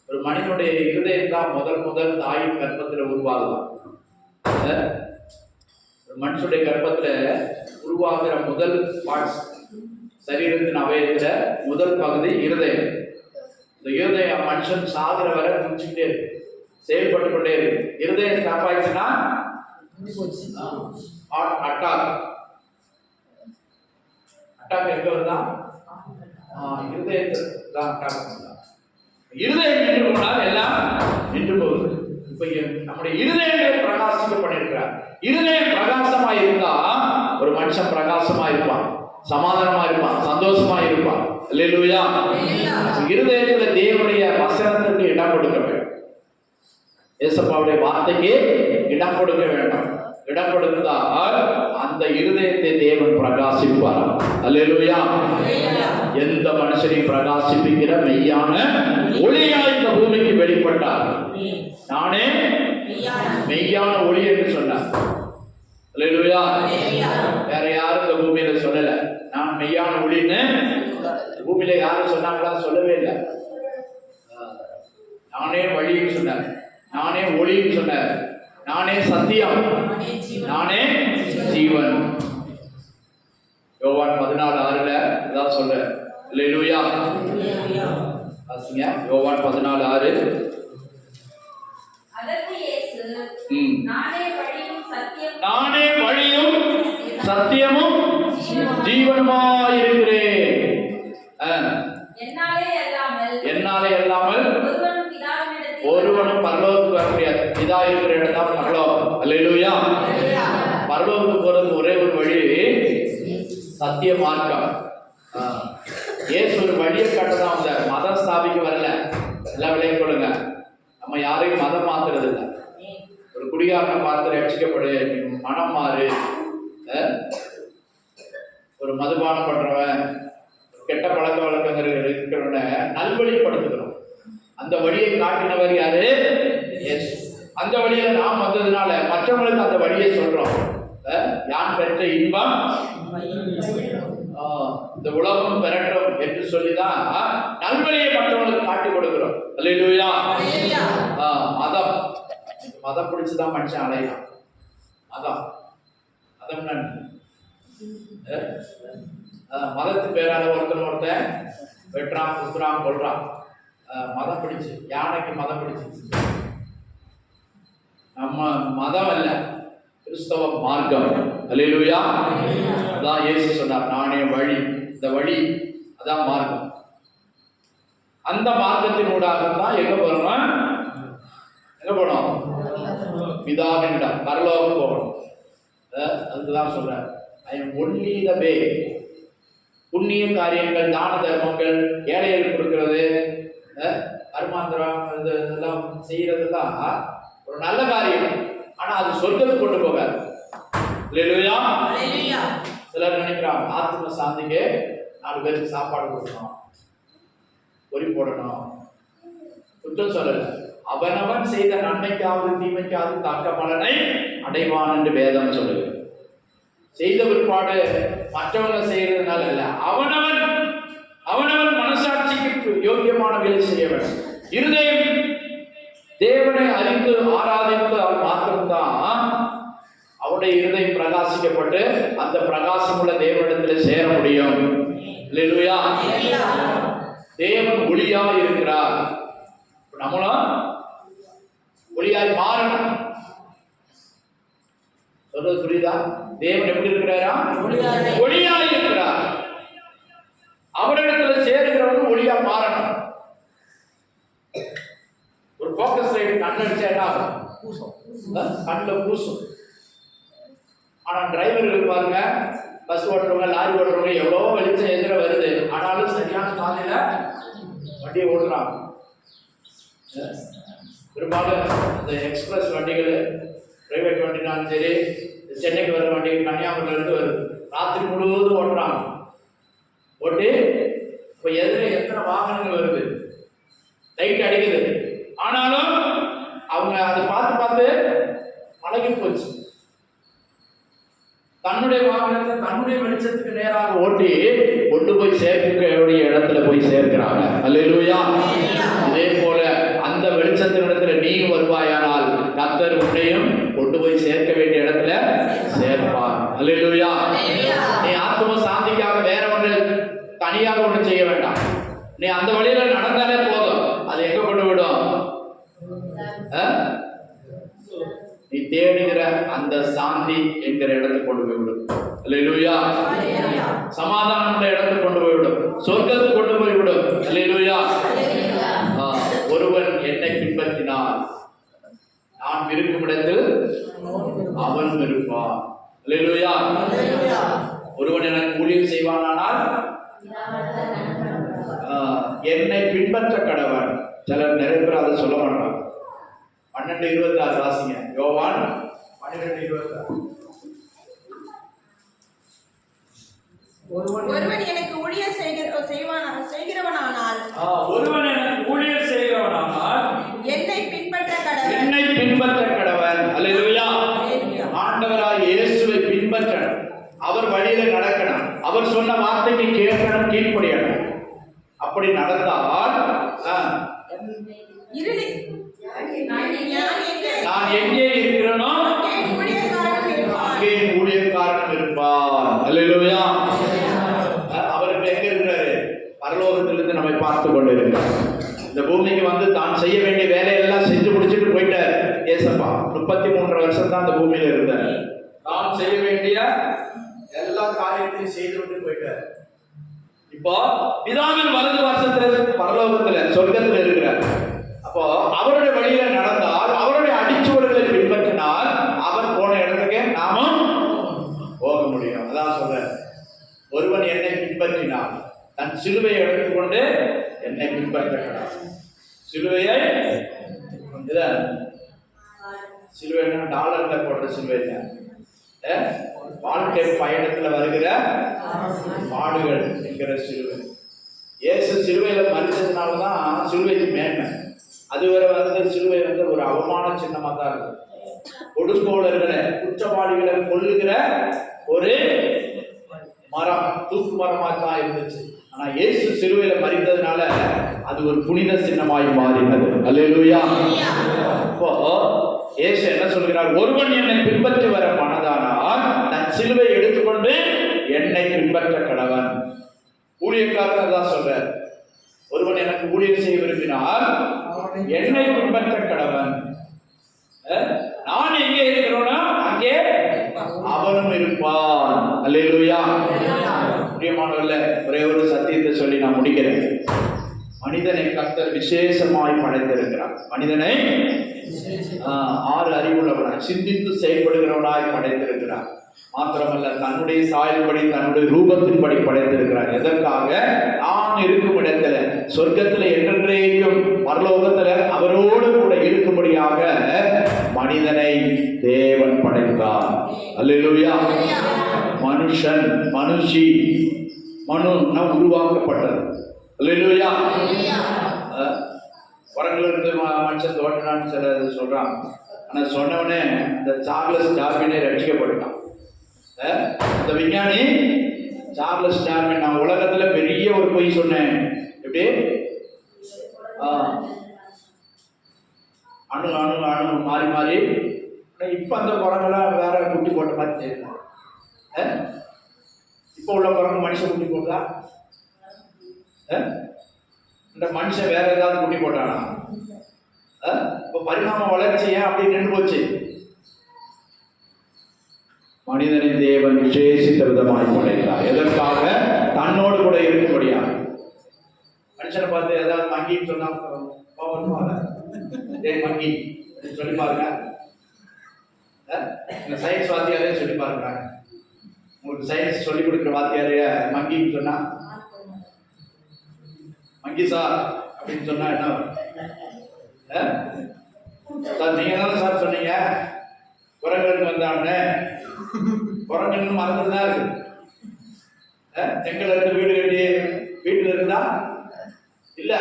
B: ஒரு மனிதனுடைய இருதயம் தான் முதல் தாயின் கர்ப்பத்தில் உருவாகலாம். ஒரு மனுஷனுடைய கர்ப்பத்தில் உருவாகிற முதல் பார்ட்ஸ், சரீரத்தின் அவயத்துல முதல் பகுதி இருதயம். இந்த இருதயம் மனுஷன் சாகிற வரை முடிச்சுக்கிட்டே இருக்கு, செயல்பட்டு கொண்டே இருக்கு. இருதயம் ஸ்டாப் ஆயிடுச்சுன்னா அட்டாக் எங்க வருதா? இருதயத்தில் தான் அட்டாக் பண்ணலாம். இருதயம் நின்று போனால் எல்லாம் நின்று போகுது. இப்ப நம்முடைய இருதயங்களை பிரகாசிக்க பண்ணிருக்கிறார். இருதயம் பிரகாசமா இருந்தா ஒரு மனுஷன் பிரகாசமா இருப்பான், சமாதானமா இருப்பான், சந்தோஷமா இருப்பான். அல்லேலூயா. இருதயத்துல தேவனுடைய வசனத்திற்கு இடம் கொடுக்க வேண்டும். ஏசப்பாவுடைய வார்த்தைக்கு இடம் கொடுக்க வேண்டும். இடம் கொடுத்தால் அந்த இருதயத்தை தேவன் பிரகாசிப்பார். அல்லேலூயா. எந்த மனுஷனையும் பிரகாசிப்பிக்கிற மெய்யான ஒளியா இந்த பூமிக்கு வெளிப்பட்டார். நானே மெய்யான ஒளி என்று சொன்னார். அல்லேலூயா. வேற யாரும் இந்த பூமியில சொல்லல நான் மெய்யான ஒளின்னு. பூமியில யாரும் சொன்னாங்களா? சொல்லவே இல்லை. நானே வழின்னு சொன்னார், நானே ஒளின்னு சொன்னார், நானே சத்தியம், நானே ஜீவன். யோவான் 14:6 இதான் சொல்ற. அல்லேலூயா. வாசிங்க. யோவான் 14:6.
H: அதற்கு இயேசு, நானே வழியும் சத்தியமும் ஜீவனுமாயிருக்கிறேன். என்னாலே அல்லாமல் ஒருவனும் பரலோகத்துக்கு வர முடியாது. இதா இருக்கிற இடம் தான் பரலோகம். அல்லேலூயா. பரலோகத்துக்கு போறது ஒரே ஒரு வழி, சத்திய மார்க்கம். இயேசு ஒரு வழியை காட்டதான் வந்தார். மதம் ஸ்தாபிக்க வரல. எல்லாம் விளைய கொடுங்க. நம்ம யாரையும் மதம் மாத்துறது இல்லை. ஒரு குடிகாரனை பார்த்து ரட்சிக்கப்படு, மனம் மாறு. ஒரு மதுபானம் பண்றவன், கெட்ட பழக்க வழக்கங்கள் இருக்கிறவன நல்வழிப்படுத்துகிறோம். அந்த வழியை காட்டினவர் யாரு? எஸ். அந்த வழியில நாம் வந்ததுனால மற்றவங்களுக்கு அந்த வழியை சொல்றோம். யான் பெற்ற இன்பம் இந்த உலகம் பெறட்டும் என்று சொல்லிதான் நல்வழியை மற்றவங்களுக்கு காட்டி கொடுக்கிறோம். அல்லேலூயா. மதம் பிடிச்சுதான் மனுஷன் அலையலாம். மதம் மதத்து பேரால ஒருத்தன் வெட்டுறான், குத்துறான், கொள்றான். மதம் பிடிச்சு, யானைக்கு மதம் பிடிச்சு. நம்ம மதம் அல்ல, கிறிஸ்தவ மார்க்கம். அல்லேலூயா. அதான் இயேசு சொன்னார், நானே வழி, இந்த வழி அதான் மார்க்கம். அந்த மார்க்கத்தினூடாக தான் எங்க போறோம்? எங்க போனோம்? பிதாவினிடம், பரலோகம் போகணும். அதுதான் சொல்றேன், ஐ எம் ஒன்லி த வே. புண்ணிய காரியங்கள், தான தர்மங்கள், ஏழைகள் கொடுக்கிறது, கர்மாந்திரம் இதெல்லாம் செய்யறதுலாம் ஒரு நல்ல காரியம். ஆனா அது சொர்க்கத்துக்கு கொண்டு போகாது. அல்லேலூயா. சிலர் நினைக்கிறாங்க, ஆத்ம சாந்திக்கு 4 பேருக்கு சாப்பாடு கொடுக்கணும், பொறி போடணும். குற்றம் சொல்லல, அவனவன் செய்த நன்மைக்காவது தீமைக்காவது தக்க பலனை அடைவான் என்று வேதம் சொல்லுது. செய்த பிற்பாடு மற்றவங்க செய்யறதுனால அல்ல, அவனவன் மனசாட்சிக்கு யோக்கியமான வேலை செய்ய வேண்டும். இருதயம் தேவனை அறிந்து ஆராதித்தால் மாத்திரம்தான் அவருடைய இருதயம் பிரகாசிக்கப்பட்டு அந்த பிரகாசம் உள்ள தேவனிடத்தில் சேர முடியும். அல்லேலூயா. தேவன் ஒளியாய் இருக்கிறார், நம்மளும் ஒளியாய் மாறணும். சொல்றது புரியுதா? தேவன் எப்படி இருக்கிறாரா? ஒளியாய் இருக்கிறார். அவரிடத்துல சேர்க்கிறவங்க ஒளியா மாறணும். ஒரு போக்கஸ் லைட் கண் அடிச்சா என்ன ஆகும்? கண்ணில் பூசும். ஆனா டிரைவர்கள் பாருங்க, பஸ் ஓட்டுறவங்க, லாரி ஓட்டுறவங்க, எவ்வளோ வெளிச்சம் எதிர வருது, ஆனாலும் சரியான சாலையில வண்டியை ஓட்டுறாங்க. பெரும்பாலும் இந்த எக்ஸ்பிரஸ் வண்டிகள், பிரைவேட் வண்டினாலும் சரி, சென்னைக்கு வர வண்டி கன்னியாகுமரியில இருந்து வருது, ராத்திரி முழுவதும் ஓட்டுறாங்க. ஓட்டி இப்போ எதிர எத்தனை வாகனங்கள் வருது, லைட் அடிக்குது, ஆனாலும் அவங்க அதை பார்த்து பழகி போச்சு. தன்னுடைய வாகனத்தை தன்னுடைய வெளிச்சத்துக்கு நேராக ஓட்டி கொண்டு போய் சேர்க்கக்கூடிய இடத்துல போய் சேர்க்கிறாங்க. அல்லேலூயா. இதே போல அந்த வெளிச்சத்தின் இடத்துல நீ வருவாயானால் கர்த்தர் உன்னையும் கொண்டு போய் சேர்க்க வேண்டிய இடத்துல சேர்ப்பார். அல்லேலூயா. நீ ஆத்ம சாந்திக்காக வேற ஒன்று தனியாக ஒன்று செய்ய வேண்டாம். நீ அந்த வழியில நடந்தாலே போதும், அது எங்க கொண்டு விடும்? நீ தேடுகிற அந்த சாந்தி என்கிற இடத்துக்கு கொண்டு போய்விடும். அல்லேலூயா. சமாதானம் இடத்துக்கு கொண்டு போய்விடும், சொர்க்கத்துக்கு கொண்டு போய்விடும். அல்லேலூயா. ஒருவன் என்னை பின்பற்றினார், நான் விரும்பும் இடத்தில் அவன் இருப்பான். அல்லேலூயா. ஒருவன் எனக்கு ஊழியம் செய்வானானால் என்னை பின்பற்ற கடவன். சிலர் நிறைய பேர் அதை சொல்ல மாட்டாங்க. 12:26 வாசிங்க. யோவான் 12:26.
G: ஒருவன் எனக்கு ஊழியம் செய்கிறவனானால்
H: ஒருவன் எனக்கு ஊழியம் செய்கிறவனானால்
G: என்னை பின்பற்ற கடவன்.
H: என்னை பின்பற்ற கடவன். அல்லேலூயா. ஆண்டவராய் இயேசுவை பின்பற்றணும், அவர் வழியில நடக்கணும், அவர் சொன்ன வார்த்தைக்கு கேட்கணும், கீழ்ப்படியணும். அப்படி நடந்தால் நான் எங்கே இருக்கிறேனோ அங்கே ஊழியக்காரன் இருப்பார். அல்லேலூயா. அவருக்கு எங்க இருக்கிறாரு? பரலோகத்திலிருந்து நம்மை பார்த்து கொண்டு இருக்கிறார். இந்த பூமிக்கு வந்து தான் செய்ய வேண்டிய வேலையெல்லாம் செஞ்சு முடிச்சுட்டு போயிட்டார் ஏசப்பா. 33 வருஷம் தான் அந்த பூமியில இருந்தார். தான் செய்ய வேண்டிய எல்லா காரியத்தையும் செய்து விட்டு போயிட்டார். இப்போ பிதாவின் வலது வருஷத்துல பரலோகத்துல சொர்க்கத்துல இருக்கிறார். அப்போ அவருடைய வழியில நடந்தால், அவருடைய அடிச்சுவடுகளை பின்பற்றினால் அவர் போன இடத்துக்கு நாமும் போக முடியும். அதான் சொல்ற, ஒருவன் என்னை பின்பற்றினார் தன் சிலுவையை எடுத்துக்கொண்டு என்னை பின்பற்ற. சிலுவையை சிலுவை டாலர்ல போடுற சிலுவை, வாழ்க்கை பயணத்துல வருகிற பாடுகள் என்கிற சிலுவை. இயேசு சிலுவையில மறிச்சதுனாலதான் சிலுவைக்கு மேன்மை. அதுவரை வந்து சிலுவை வந்து ஒரு அவமான சின்னமா தான் இருக்கு. கொடுங்கோளர்களை, குற்றவாளிகளை கொல்லுகிற ஒரு மரம், தூக்கு மரமா தான் இருந்துச்சு. ஆனா இயேசு சிலுவையில மறித்ததுனால அது ஒரு புனித சின்னமாய் மாறினது. அல்லேலூயா. அப்போ இயேசு என்ன சொல்கிறார்? ஒருவன் என்னை பின்பற்றி வர மனதானால் தன் சிலுவை எடுத்துக்கொண்டு என்னை பின்பற்ற கடவன். ஊழியக்காரர் தான் சொல்ற, ஒருவன் எனக்கு ஊழியம் செய்ய விரும்பினால் என்னை பின்பற்ற கடவன். நான் எங்கே இருக்கிறோன்னா அங்கே
B: அவனும் இருப்பான். அல்லேலூயா. பிரியமானவர்களே, ஒரே ஒரு சத்தியத்தை சொல்லி நான் முடிக்கிறேன். மனிதனை கர்த்தர் விசேஷமாய் படைத்திருக்கிறார். மனிதனை 6 அறிவுள்ளவனாய் சிந்தித்து செயல்படுகிறவனாய் படைத்திருக்கிறார். மாத்திரமல்ல, தன்னுடைய சாயல்படி தன்னுடைய ரூபத்தின்படி படைத்திருக்கிறார். எதற்காக? நான் இருக்கும் இடத்துல, சொர்க்கத்துல என்றென்றைக்கும் பரலோகத்துல அவரோடு கூட இருக்கும்படியாக மனிதனை தேவன் படைத்தார். அல்லேலூயா. மனுஷன், மனுஷி, மனுனா உருவாக்கப்பட்டது. அல்லேலூயா. குரங்கிலிருந்து மனுஷன் தோன்றினான்னு சில சொல்றாங்க. ஆனா சொன்னவனே இந்த சார்லஸ் டார்வினை ரட்சிக்கப்பட்டான். அந்த விஞ்ஞானி சார்லஸ் டார்வின், நான் உலகத்துல பெரிய ஒரு பொய் சொன்னேன். எப்படி? அணு அணு அணு மாறி மாறி இப்ப அந்த குரங்கெல்லாம் வேற குட்டி போட்ட மாதிரி தெரியும். இப்ப உள்ள குரங்கு மனுஷன் குட்டி போட்டா? இந்த மனுஷன் வேற ஏதாவது குட்டி போட்டானா? இப்ப பரிணாம வளர்ச்சி ஏன் அப்படி நின்று போச்சு? மனிதனை தேவன் விசேஷித்த விதமாய் படைத்தார். எதற்காக? தன்னோடு கூட இருக்கும்படியா. மனுஷனை பார்த்து ஏதாவது மங்கின்னு சொன்னா மங்கி சொல்லி பாருங்க. சயின்ஸ் வாத்தியாரே சொல்லி பாருங்க. உங்களுக்கு சயின்ஸ் சொல்லி கொடுக்குற வாத்தியாரைய மங்கின்னு சொன்னா, மங்கி சார் அப்படின்னு சொன்னா என்ன? சார் நீங்க தானே சார் சொன்னீங்க குரங்கன் வந்தான்னு. குரங்கன் மறந்துட்டு தான் இருக்கு. செங்கல் இருந்து வீடு கட்டி வீட்டுல இருந்தா இல்ல,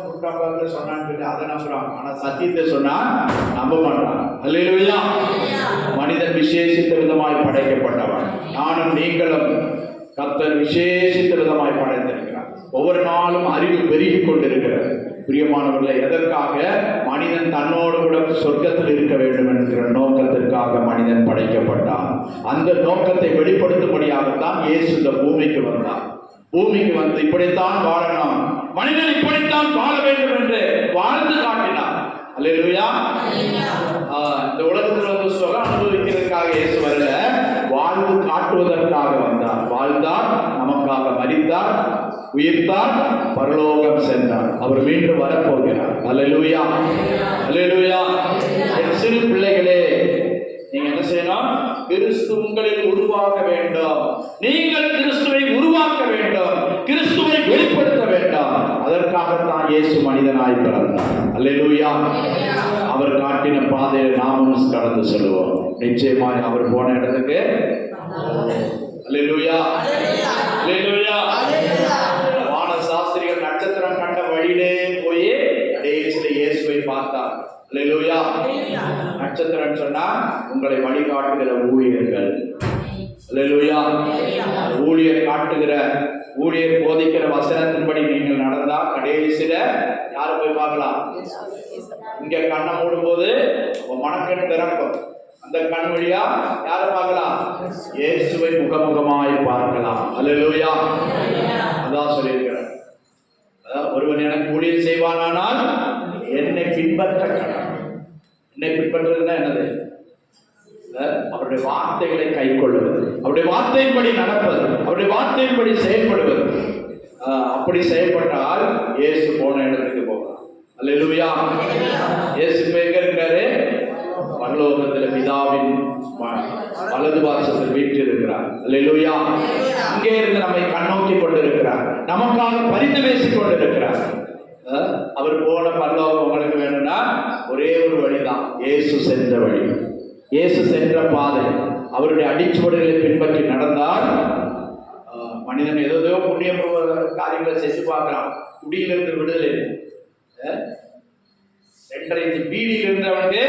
B: குற்றாப்பாங்க சொன்னான்னு சொல்லி அதை நம்புறாங்க. ஆனா சத்தியத்தை சொன்னா நம்ப மாட்டாங்க. அல்லேலூயா. மனிதன் விசேஷித்த விதமாய் படைக்கப்பட்டவன். நானும் நீங்களும் கர்த்தர் விசேஷித்த விதமாய் படைத்திருக்கிறார். ஒவ்வொரு நாளும் அறிவு பெருகி கொண்டிருக்கிறது. பிரியமானவர்களே, எதற்காக? மனிதன் தன்னோடு கூட சொர்க்கத்தில் இருக்க வேண்டும் என்கிற நோக்கத்திற்காக மனிதன் படைக்கப்பட்டான். அந்த நோக்கத்தை வெளிப்படுத்தும்படியாகத்தான் இயேசு இந்த பூமிக்கு வந்தார். பூமிக்கு வந்து இப்படித்தான் வாழணும், மனிதன் இப்படித்தான் வாழ வேண்டும் என்று வாழ்ந்து காட்டினார். அல்லேலூயா. இந்த உலகத்தில் வந்து சொல்ல அனுபவிக்கிறதுக்காக இயேசு வரல, வாழ்ந்து காட்டுவதற்காக வந்தார். வாழ்ந்தார், நமக்காக மரித்தார், உயிர்த்தார், பரலோகம் சென்றார். அவர் மீண்டும் வரப்போகிறார். அல்லேலூயா. அல்லேலூயா. என் சிறு பிள்ளைகளே, நீங்க என்ன செய்யணும்? கிறிஸ்து உங்களில் உருவாக்க வேண்டும். நீங்கள் கிறிஸ்துவை உருவாக்க வேண்டும், கிறிஸ்துவை வெளிப்படுத்த வேண்டும். அதற்காகத்தான் இயேசு மனிதனாய் பிறந்தார். அல்லேலூயா. அவர் காட்டின பாதையை நாமும் கடந்து செல்வோம். நிச்சயமாய் அவர் போன இடத்துக்கு. அல்லேலூயா. அல்லேலூயா. வான சாஸ்திரிகள் நட்சத்திரம் கண்ட வழியிலே போய் கடைசியில இயேசுவை பார்த்தார். அல்லேலூயா. நட்சத்திரம் சொன்னா உங்களை வழிகாட்டுகிற ஊழியர்கள். அல்லேலூயா. ஊழியர் காட்டுகிற, ஊழியர் போதிக்கிற வசனத்தின்படி நீங்கள் நடந்தா கடைசியில யார போய் பார்க்கலாம்? இங்க கண்ணை மூடும் போது மனக்கண் திறக்கும். அந்த கண் வழியா யார பார்க்கலாம்? இயேசுவை முகமுகமாய் பார்க்கலாம். அல்லேலூயா. அதான் சொல்லியிருக்கிறார். ஒருவன் எனக்கு ஊழியர் செய்வானானால் என்னை பின்பற்ற கடவுள். என்னை பின்பற்றுறதுன்னா என்னது? அவருடைய வார்த்தைகளை கை கொள்வது, அவருடைய வார்த்தையின்படி நடப்பது, அவருடைய வார்த்தையின்படி செயல்படுவது. அப்படி செயல்பட்டால் இயேசு போன இடத்துக்கு போகலாம். அல்லேலூயா. இயேசு எங்க இருக்காரு? பரலோகத்தில் பிதாவின் வலது வாசத்தில் வீற்றிருக்கிறார். அல்லேலூயா. அங்கே இருந்து நம்மை கண்ணோக்கி கொண்டிருக்கிறார், நமக்காக பரிந்து பேசிக் கொண்டிருக்கிறார். அவர் போன பரலோகம் உங்களுக்கு வேணும்னா ஒரே ஒரு வழிதான், இயேசு சென்ற வழி, இயேசு சென்ற பாதை. அவருடைய அடிச்சுவடுகளை பின்பற்றி நடந்தால் மனிதன் ஏதோ புண்ணிய காரியங்களை செஞ்சு பார்க்கிறான். குடியிலிருந்து விடுதலை, 2.5 இன்ச்சு பீடியில் இருந்தவனுக்கு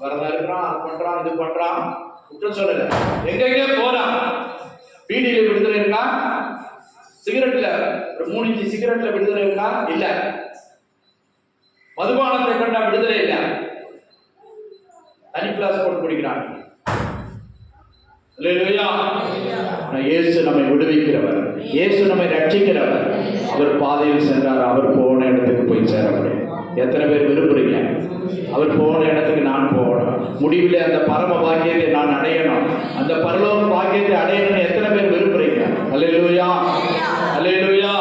B: வரதா இருக்கிறான், அது பண்றான், இது பண்றான், குற்றம் சொல்லல, எங்கெங்கே போறான். பீடியில விடுதலை இருக்கா? சிகரெட்ல ஒரு 3 இன்ச்சு சிகரெட்ல விடுதலை இருக்கா? இல்ல. மதுபானத்தை கண்டா விடுதலை இல்ல, தனி கிளாஸ் போட்டு குடிக்கிறான். அல்லேலூயா. இயேசு நம்மை விடுவிக்கிறவர், இயேசு நம்மை ரட்சிக்கிறவர். அவர் பாதையில் சென்றார், அவர் போன இடத்துக்கு போய் சேர முடியும். எத்தனை பேர் விரும்புறீங்க? அவர் போன இடத்துக்கு நான் போகணும், முடிவில் அந்த பரம பாக்கியத்தை நான் அடையணும், அந்த பரலோக பாக்கியத்தை அடையணும்னு எத்தனை பேர் விரும்புறீங்க? அல்லேலூயா, அல்லேலூயா.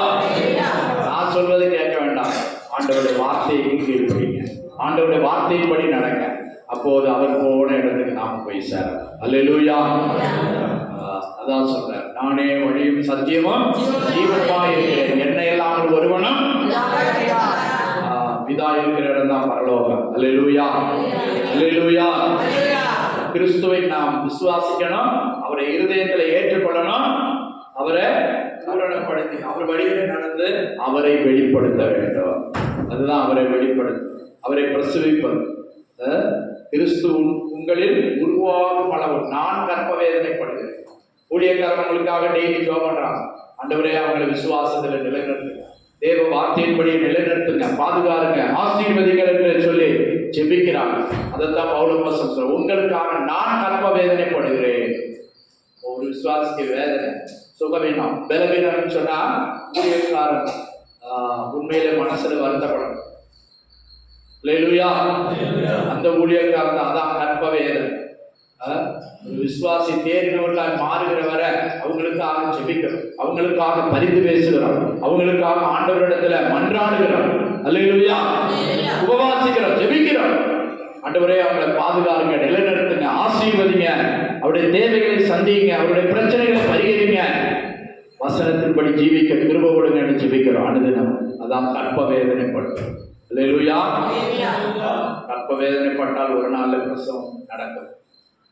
B: நான் சொல்வதை கேட்க வேண்டாம், ஆண்டவருடைய வார்த்தையை கீழ்ப்படிங்க, ஆண்டவருடைய வார்த்தையின்படி நடங்க. அப்போது அவர் போன இடத்துக்கு நாம் போய் சேரலாம். அல்லேலூயா. அதான் சொல்றேன், நானே வழியும் சத்தியமும் ஜீவனுமாய் இருக்கிறேன், என்னை இல்லாமல் ஒருவனும் பிதா இருக்கிற இடம் தான் பரலோகம். அல்லேலூயா, அல்லேலூயா. கிறிஸ்துவை நாம் விசுவாசிக்கணும், அவரை இருதயத்தில் ஏற்றுக்கொள்ளணும், அவரை பூரணப்படுத்தி அவர் வழியில் நடந்து அவரை வெளிப்படுத்த வேண்டும். அதுதான் அவரை வெளிப்படுத்த, அவரை பிரசவிப்பது. கிறிஸ்து உங்களில் உருவாகும் அளவு நான் கற்ப வேதனைப்படுகிறேன். ஊழியக்காரங்களுக்காக டெய்லி ஜெபம் பண்றாங்க, ஆண்டவரே அவங்களை விசுவாசத்தில் நிலைநிறுத்துங்க, தேவ வார்த்தையின்படி நிலைநிறுத்துங்க, பாதுகாருங்க, ஆசீர்வதிகள் என்று சொல்லி ஜெபிக்கிறாங்க. அதைத்தான் பவுல் சொல்றார், உங்களுக்காக நான் கற்ப வேதனைப்படுகிறேன். ஒரு விசுவாசிக்கு வேதனை சுகவீனம் பலவீனம் சொன்னா ஊழியக்காரன் உண்மையிலே மனசுல வருத்தப்படும். அல்லேலூயா. அந்த ஊழியக்காரன் தான், அதான் கற்ப வேதனை. விசுவாசி தேறினவர்களாய் மாறுகிற வரை அவங்களுக்காக ஜெபிக்கிறோம், அவங்களுக்காக பரிந்து பேசுகிறோம், அவங்களுக்காக ஆண்டவரிடத்துல மன்றாடுகிறோம். அல்லேலூயா. உபவாசிக்கிறோம், ஜெபிக்கிறோம். ஆண்டவரே அவங்களை பாதுகாருங்க, நிலைநிறுத்துங்க, ஆசீர்வதிங்க, அவருடைய தேவைகளை சந்திங்க, அவருடைய பிரச்சனைகளை பரிகரிங்க, வசனத்தின்படி ஜீவிக்க கிருபை கொடுங்க என்று ஜெபிக்கிறோம் அனுதினம். அதான் கற்ப வேதனைப்பட்டோம். அல்லேலூயா. கற்ப வேதனைப்பட்டால் ஒரு நாள்ல பிரசவம் நடக்கும்,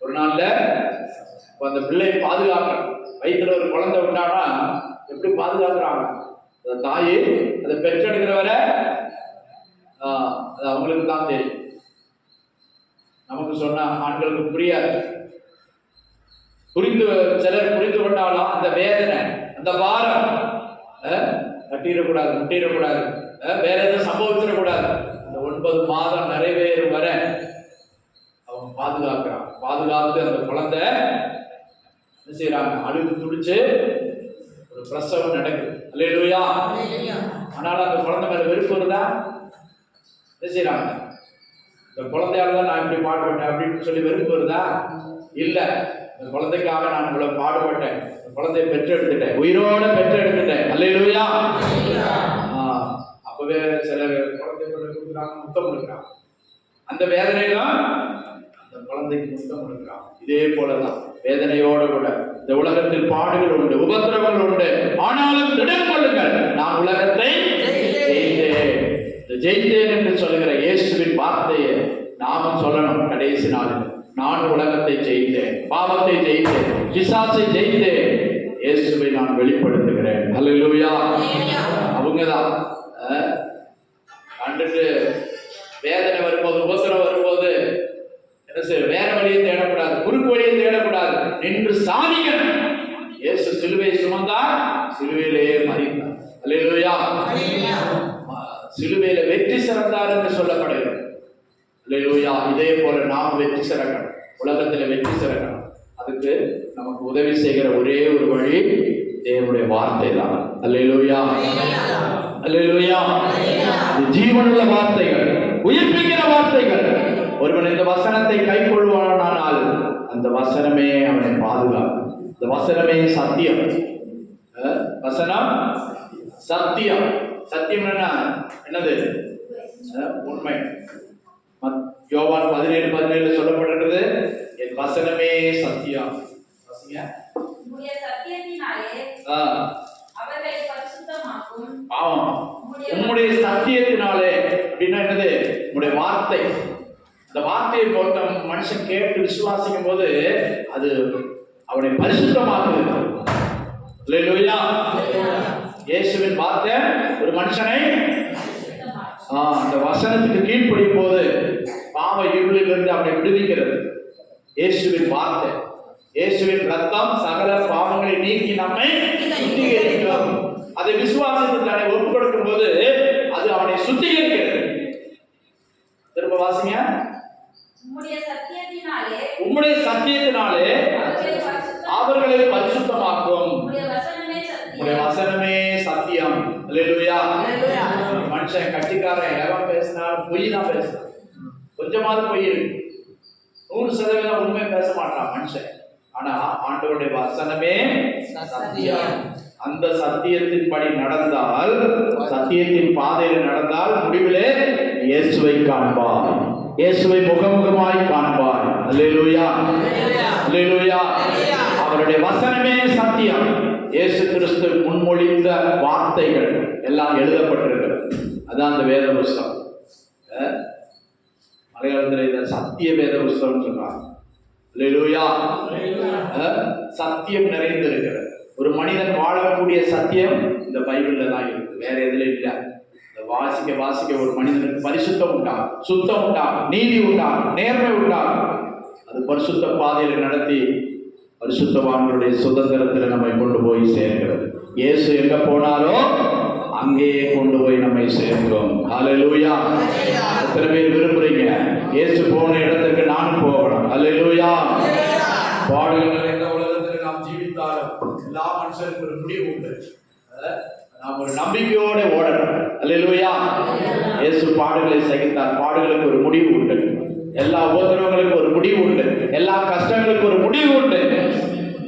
B: ஒரு நாள்ல அந்த பிள்ளையை பாதுகாக்கணும். வயிற்றுல ஒரு குழந்தை உண்டானா எப்படி பாதுகாக்கிறாங்க அந்த தாயை, அதை பெற்றெடுக்கிற வரை அது அவங்களுக்கு தான் தெரியும். நமக்கு சொன்னா ஆண்களுக்கு புரியாது. சிலர் புரிந்து கொண்டாலும் அந்த வேதனை, அந்த பாரம் கட்டிடக்கூடாது, முட்டிடக்கூடாது, வேற எதுவும் சம்பவிச்சிடக்கூடாது. அந்த 9 மாதம் நிறைவேறும் வரை அவங்க பாதுகாக்கிறாங்க. பாதுகாத்து அந்த குழந்தை என்ன செய்யறாங்க, அழுது துடிச்சு ஒரு பிரசவம் நடக்குது. அல்லேலூயா. ஆனாலும் அந்த குழந்தை மேல வெறுப்பு வருதா? என்ன செய்யறாங்க, இந்த குழந்தையால தான் நான் இப்படி பாடுபட்டேன் அப்படின்னு சொல்லி வெறுப்பு வருதா? இல்ல, இந்த குழந்தைக்காக நான் இவ்வளவு பாடுபட்டேன், இந்த குழந்தையை பெற்றெடுத்துட்டேன், உயிரோட பெற்றெடுத்துட்டேன். அல்லேலூயா. அப்பவே சில குழந்தைகளை கொடுக்குறாங்க, முத்தம் கொடுக்குறாங்க. அந்த வேதனையெல்லாம் அந்த குழந்தைக்கு முத்தம் கொடுக்குறாங்க. இதே போலதான் வேதனையோட கூட இந்த உலகத்தில் பாடுகள் உண்டு, உபத்திரவங்கள் உண்டு, ஆனாலும் திடம் கொள்ளுங்கள், நான் உலகத்தை ஜெயித்தேன் என்று சொல்லுகிற இயேசுவின் வார்த்தையை நாமும் சொல்லணும். கடைசி நாளில் நான் உலகத்தை ஜெயித்தேன், பாவத்தை ஜெயித்தேன், பிசாசை ஜெயித்தேன், இயேசுவை நான் வெளிப்படுத்துகிறேன். அல்லேலூயா. அவங்கதான் கண்டுட்டு வேதனை வரும்போது, உபத்திரம் வரும்போது என்ன செய்ய, வேற வழியை தேடக்கூடாது, குறுக்கு வழியை தேடக்கூடாது, நின்று சாதிக்கணும். இயேசு சிலுவை சுமந்தார், சிலுவையிலேயே மரித்தார். அல்லேலூயா. சிலுவையில வெற்றி சிறந்தார் என்று சொல்லப்படுகிறது. அல்லேலூயா. இதே போல நாம் வெற்றி சிறக்கணும், உலகத்துல வெற்றி சிறக்கணும். அதுக்கு நமக்கு உதவி செய்கிற ஒரே ஒரு வழி தேவனுடைய வார்த்தை தான். அல்லேலூயா, அல்லேலூயா. ஜீவனுள்ள வார்த்தைகள், உயிர்ப்பிக்கிற வார்த்தைகள். ஒருவன் இந்த வசனத்தை கைக்கொள்வானால் அந்த வசனமே அவனை பாதுகாக்கும். இந்த வசனமே சத்தியம். வசனம் சத்தியம். சத்தியம் என்னது? உண்மை. யோவான் 17:17 சொல்லப்பட்டிருக்கிறது, என் வசனமே சத்தியம். உம்முடைய சத்தியத்தினாலே அப்படின்னா என்னது? உம்முடைய வார்த்தை. அந்த வார்த்தையை பொறுத்த மனுஷன் கேட்டு விசுவாசிக்கும் போது அது அவனை பரிசுத்தமாக்குது. அல்லேலூயா. இயேசுவின் வார்த்தை ஒரு மனுஷனை அந்த வசனத்துக்கு கீழ்ப்படியும் போது பாவ இருளிலிருந்து அவனை விடுவிக்கிறது. இயேசுவின் வார்த்தை, இயேசுவின் ரத்தம் சகல பாவங்களை நீக்கி நம்மை சுத்திகரிக்கும். அதை விசுவாசத்தை தன்னை ஒப்புக் கொடுக்கும் போது அது அவனை சுத்திகரிக்கிறது. திரும்ப வாசிங்க. உம்முடைய சத்தியத்தினாலே அவர்களை பரிசுத்தமாக்கும். உம்முடைய வசனமே சத்தியம். அல்லேலூயா. மனுஷன் கட்சிக்காரன் எவன் பேசினாலும் பொய் தான் பேசுறான். கொஞ்சமாவது பொய் இருக்கு. 100% உண்மை பேச மாட்டான் மனுஷன். ஆனா ஆண்டவருடைய வசனமே சத்தியம். அந்த சத்தியத்தின்படி நடந்தால், சத்தியத்தின் பாதையில் நடந்தால் முடிவிலே இயேசுவை காண்பார், இயேசுவை முகமுகமாய் காண்பார். அல்லேலூயா, அல்லேலூயா. அவருடைய வசனமே சத்தியம். இயேசு கிறிஸ்து முன்மொழிந்த வார்த்தைகள் எல்லாம் எழுதப்பட்டிருக்கிறது. அதான் அந்த வேத புஸ்தகம். மலையாளத்தில் இதை சத்திய வேத புஸ்தகம் சொல்றாங்க. அல்லேலூயா. சத்தியம் நிறைந்திருக்கிறது. ஒரு மனிதன் வாழக்கூடிய சத்தியம் இந்த பைபிள்ல தான் இருக்கு, வேற எதுல இல்லை. இந்த வாசிக்க வாசிக்க ஒரு மனிதனுக்கு பரிசுத்தம் உண்டாகும், சுத்தம் உண்டாகும், நீதி உண்டாகும், நேர்மை உண்டாகும். அது பரிசுத்த பாதையில் நடத்தி பரிசுத்தவான்களுடைய சுதந்திரத்தில் நம்மை கொண்டு போய் சேர்க்கிறது. இயேசு எங்க போனாலோ அங்கேயே கொண்டு போய் நம்மை சேர்க்கிறோம். ஹல்லேலூயா. எத்தனை பேர் விரும்புறீங்க இயேசு போன இடத்துக்கு நானும் போகணும்? ஹல்லேலூயா. பாடுகள் எந்த உலகத்தில் நாம் ஜீவித்தாலும் எல்லா மனுஷனுக்கு ஒரு முடிவு உண்டு. நாம் ஒரு நம்பிக்கையோட ஓடணும். அல்லேலூயா. இயேசு பாடுகளை சகித்தார். பாடுகளுக்கு ஒரு முடிவு உண்டு. எல்லா உபத்திரவங்களுக்கும் ஒரு முடிவு உண்டு. எல்லா கஷ்டங்களுக்கும் ஒரு முடிவு உண்டு.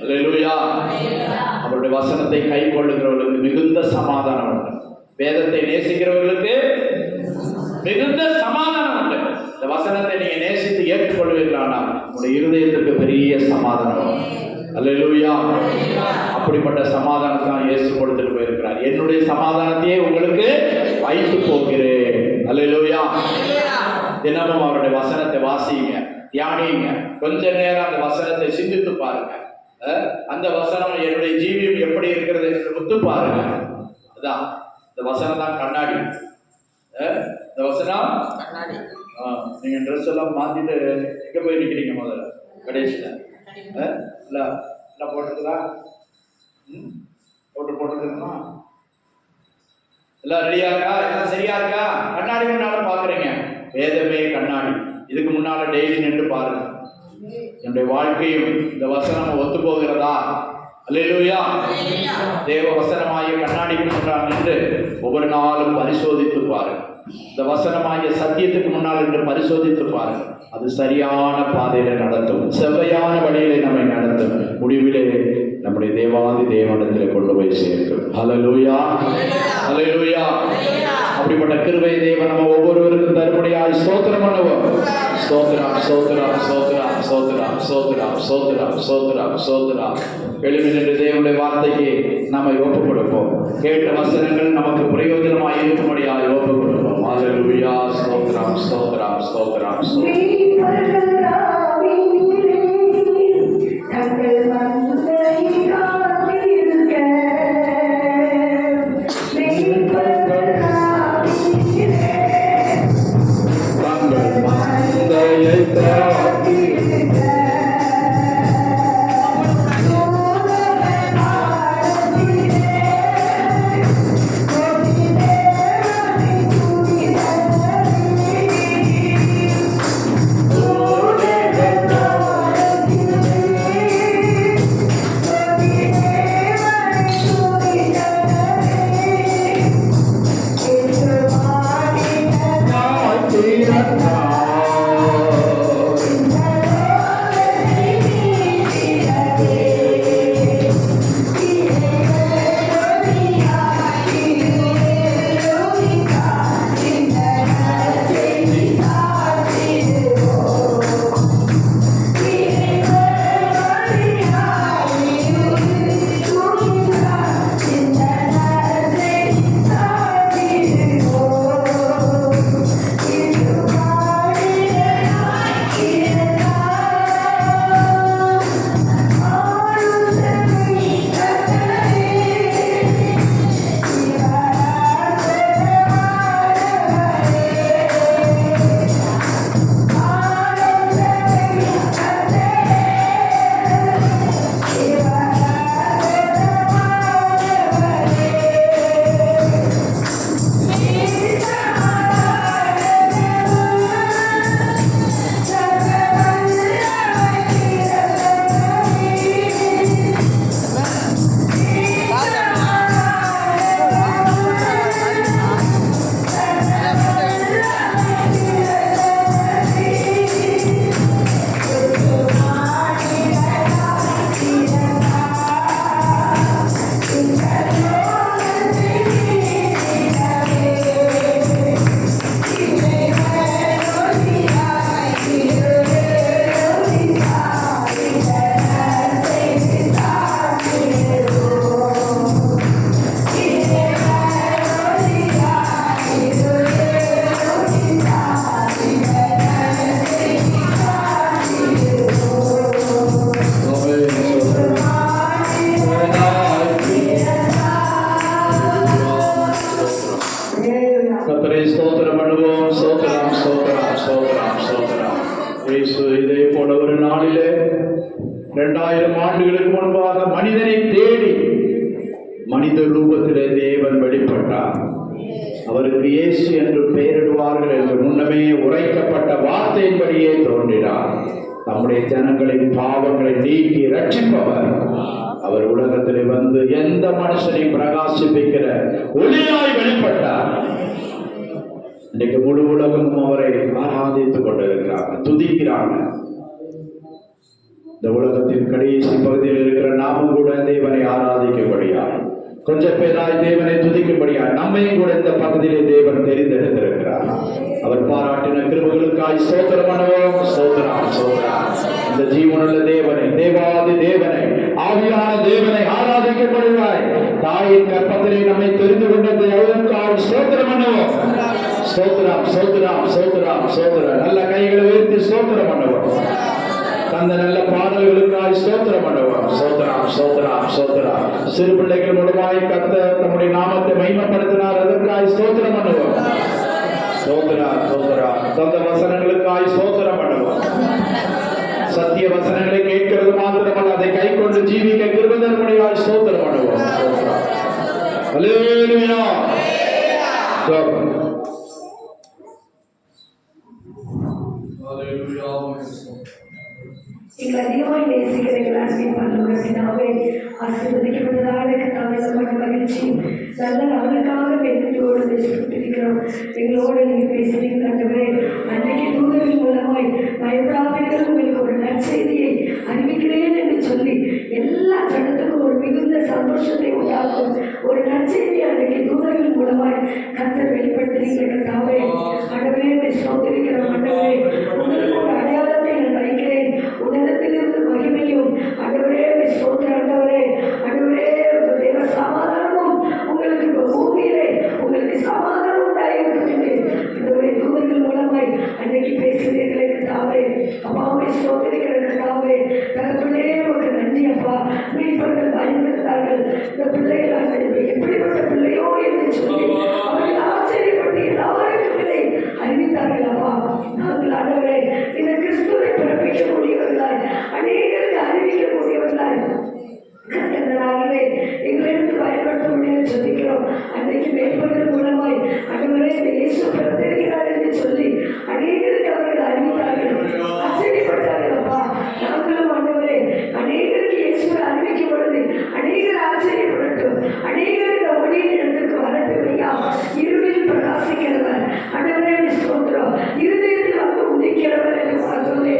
B: அல்லேலூயா. அவருடைய வசனத்தை கை கொள்ளுகிறவர்களுக்கு மிகுந்த சமாதானம் உண்டு. வேதத்தை நேசிக்கிறவர்களுக்கு மிகுந்த சமாதானம் உண்டு. இந்த வசனத்தை நீங்க நேசித்து ஏற்றுக்கொள்வீர்களானா உங்களுடைய இருதயத்துக்கு பெரிய சமாதானம். அல்லேலூயா. அப்படிப்பட்ட சமாதானத்தை தான் இயேசு கொடுத்துட்டு போயிருக்கிறார். என்னுடைய சமாதானத்தையே உங்களுக்கு வைத்து போகிறேன். அல்லேலூயா. தினமும் அவருடைய வசனத்தை வாசிங்க, தியானிங்க. கொஞ்ச நேரம் அந்த வசனத்தை சிந்தித்து பாருங்க. அந்த வசனம் என்னுடைய ஜீவியம் எப்படி இருக்கிறது என்று முத்து பாருங்க. அதான் இந்த வசனம் தான் கண்ணாடி. இந்த வசனம் கண்ணாடி. நீங்க ட்ரெஸ் எல்லாம் மாத்திட்டு எங்க போய் நிக்கிறீங்க? முதல்ல கடைசியில எல்லாம் போட்டுருக்குதா? போட்டுருக்குமா? எல்லாம் ரெடியா இருக்கா? எல்லாம் சரியா இருக்கா? கண்ணாடி முன்னால பாக்குறீங்க. வேதமே கண்ணாடி. இதுக்கு முன்னால டெய்லி நின்று பாருங்க. என்னுடைய வாழ்க்கையும் இந்த வசனம் ஒத்து போகிறதா? அல்லேலூயா. தேவ வசனமாகிய கண்ணாடிக்கு முன்னால் நின்று ஒவ்வொரு நாளும் பரிசோதித்து பாருங்க. இந்த வசனமாகிய சத்தியத்துக்கு முன்னால் நின்று பரிசோதித்து பாருங்க. அது சரியான பாதையில நடத்தும், செவ்வையான வழியிலே நம்மை நடத்தும். முடிவிலே நம்முடைய தேவாதி தேவனிடத்தில் கொண்டு போய் சேர்க்கும். ஹல்லேலூயா, ஹல்லேலூயா. அப்படிப்பட்ட கிருபை தேவன் நம்ம ஒவ்வொருவருக்கும் தருபடியாய் ஸ்தோத்திரம் பண்ணுவோம். ஸ்தோத்திரம், ஸ்தோத்திரம், ஸ்தோத்திரம், ஸ்தோத்திரம், ஸ்தோத்திரம், ஸ்தோத்திரம், ஸ்தோத்திரம், ஸ்தோத்திரம். எழுமி நின்று தேவனுடைய வார்த்தைக்கு நம்மை ஒப்புக் கொடுப்போம். கேட்ட வசனங்கள் நமக்கு பிரயோஜனமாய் இருக்கும்படியாய் ஒப்புக் கொடுப்போம். ஹல்லேலூயா. ஸ்தோத்திரம், ஸ்தோத்திரம், ஸ்தோத்திரம், ஸ்தோத்திரம்.
F: Oh
B: இதே போல ஒரு நாளிலே 2000 ஆண்டுகளுக்கு முன்பாக மனிதனை தேடி மனித ரூபத்திலே தேவன் வெளிப்பட்டார். அவருக்கு இயேசு என்று பெயரிடுவார்கள் என்று முன்னமே உரைக்கப்பட்ட வார்த்தையின்படியே தோன்றினார். நம்முடைய ஜனங்களின் பாவங்களை நீக்கி ரட்சிப்பவர். அவர் உலகத்திலே வந்து எந்த மனுஷனையும் பிரகாசிப்பிக்கிற ஒளியாய் வெளிப்பட்டார். இன்னைக்கு முழு உலகமும் அவரை ஆராதித்துக் கொண்டிருக்கிறாங்க, துதிக்கிறாங்க. இந்த உலகத்தின் கடைசி பகுதியில் இருக்கிற நாமும் கூட தேவனை ஆராதிக்கும்படியார், கொஞ்சம் பேராய் தேவனை துதிக்கும்படியார் நம்மையும் கூட இந்த பகுதியிலே தேவன் தெரிந்தெடுத்திருக்கிறார். அவர் பாராட்டின கிருபைகளுக்காய் ஸ்தோத்திரம் பண்ணுவோம். ஸ்தோத்திரம், ஸ்தோத்திரம். இந்த ஜீவனுள்ள தேவனை, தேவாதி தேவனை, ஆவியான தேவனை ஆராதிக்கப்படுவாய். தாயின் கற்பத்திலே நம்மை தெரிந்து கொண்டதை அவருக்காய் ஸ்தோத்திரம் பண்ணுவோம். ஸ்தோத்திரம், ஸ்தோத்திரம், ஸ்தோத்திரம், ஸ்தோத்திரம். நல்ல கைகளை உயர்த்தி ஸ்தோத்திரம் பண்ணுவோம். அந்த நல்ல பாடல்களுக்காய் ஸ்தோத்திரம் பண்ணுவோம். ஸ்தோத்திரம், ஸ்தோத்திரம், ஸ்தோத்திரம். சிறு பிள்ளைகள் மூலமாய் கர்த்தர் நம்முடைய நாமத்தை மகிமைப்படுத்தினார், அதற்காய் ஸ்தோத்திரம் பண்ணுவோம். ஸ்தோத்திரம், ஸ்தோத்திரம். தந்த வசனங்களுக்காய் ஸ்தோத்திரம் பண்ணுவோம். சத்திய வசனங்களை கேட்கிறது மாத்திரமல்ல, அதை கை கொண்டு ஜீவிக்க கிருபை தரும்படியாய் ஸ்தோத்திரம் பண்ணுவோம். அல்லேலூயா.
F: எங்களை அதிகமாக நேசிக்கிற எங்கள் அன்பின் பரலோகத்தினாவே, ஆசீர்வதிக்கப்பட்டதாக கர்த்தாவே, நமக்கு மகிழ்ச்சி நல்ல நாளுக்காக வெற்றியோடு பேசிக்கொண்டிருக்கிறோம். எங்களோடு நீங்கள் பேசுகிறீங்க ஆண்டவரே. அன்றைக்கு தூதர்கள் மூலமாய் பயப்படாதீர்கள், உங்களுக்கு ஒரு நற்செய்தியை அறிவிக்கிறேன் என்று சொல்லி எல்லா ஜனத்துக்கும் ஒரு மிகுந்த சந்தோஷத்தை உண்டாக்கும் ஒரு நற்செய்தியை அன்றைக்கு தூதர்கள் மூலமாய் கர்த்தர் வெளிப்படுத்துகிறீங்க கர்த்தாவே. ஆண்டவரே சோதரிக்கிறோம் ஆண்டவரே, உங்களுக்கு ஒரு அடையாளத்தை நான் வைக்கிறேன், உன்னதத்திலிருந்து மகிமையும் ஆண்டவரே சோதர ஆண்டவரே. ஆண்டவரே தேவ சமாதானமும் உங்களுக்கு பூமியிலே உங்களுக்கு சமாதானம் உண்டாயிருக்கிறது. ஆண்டவரே தூதர்கள் மூலமாய் அன்னைக்கு பேசுகிறீர்களே கர்த்தாவே. அப்பாவை சோதரிக்கிற கர்த்தாவே, தகப்பனே உங்களுக்கு நன்றி அப்பா. மீட்பர்கள் பயந்திருந்தார்கள், இந்த பிள்ளைகள் எப்படிப்பட்ட பிள்ளையோ என்று சொல்லி அவர்கள் ஆச்சரியப்பட்டு எல்லாருக்கும் இதை அறிவித்தார்கள் அப்பா. நாங்கள் ஆண்டவரே இந்த கிறிஸ்துவை பிறப்பிக்கக்கூடியவர்களாய், அநேகருக்கு அறிவிக்கக்கூடியவர்களாய் கர்த்தர்களாகவே எங்களிடத்து பயன்படுத்த முடியாது சொல்லிக்கிறோம். அன்றைக்கு மேற்பர்கள் மூலமாய் ஆண்டவரே இந்த இயேசு பிறந்திருக்கிறார் என்று சொல்லி அநேகருக்கு அவர்கள் அறிவித்தார்கள், ஆச்சரியப்பட்டார்கள் அப்பா. நாங்களும் ஆண்டவரே அநேகருக்கு இயேசுவை அறிவிக்கும் பொழுது அநேகர் ஆச்சரியப்படட்டும், அநேகர் இந்த ஒளியின் இடத்துக்கு வரட்டும் ஐயா. இருளில் பிரகாசிக்கிறவர் ஆண்டவரே ஸ்தோத்திரம், இருதயத்தில் வந்து உதிக்கிறவர் என்று பார்த்தோமே.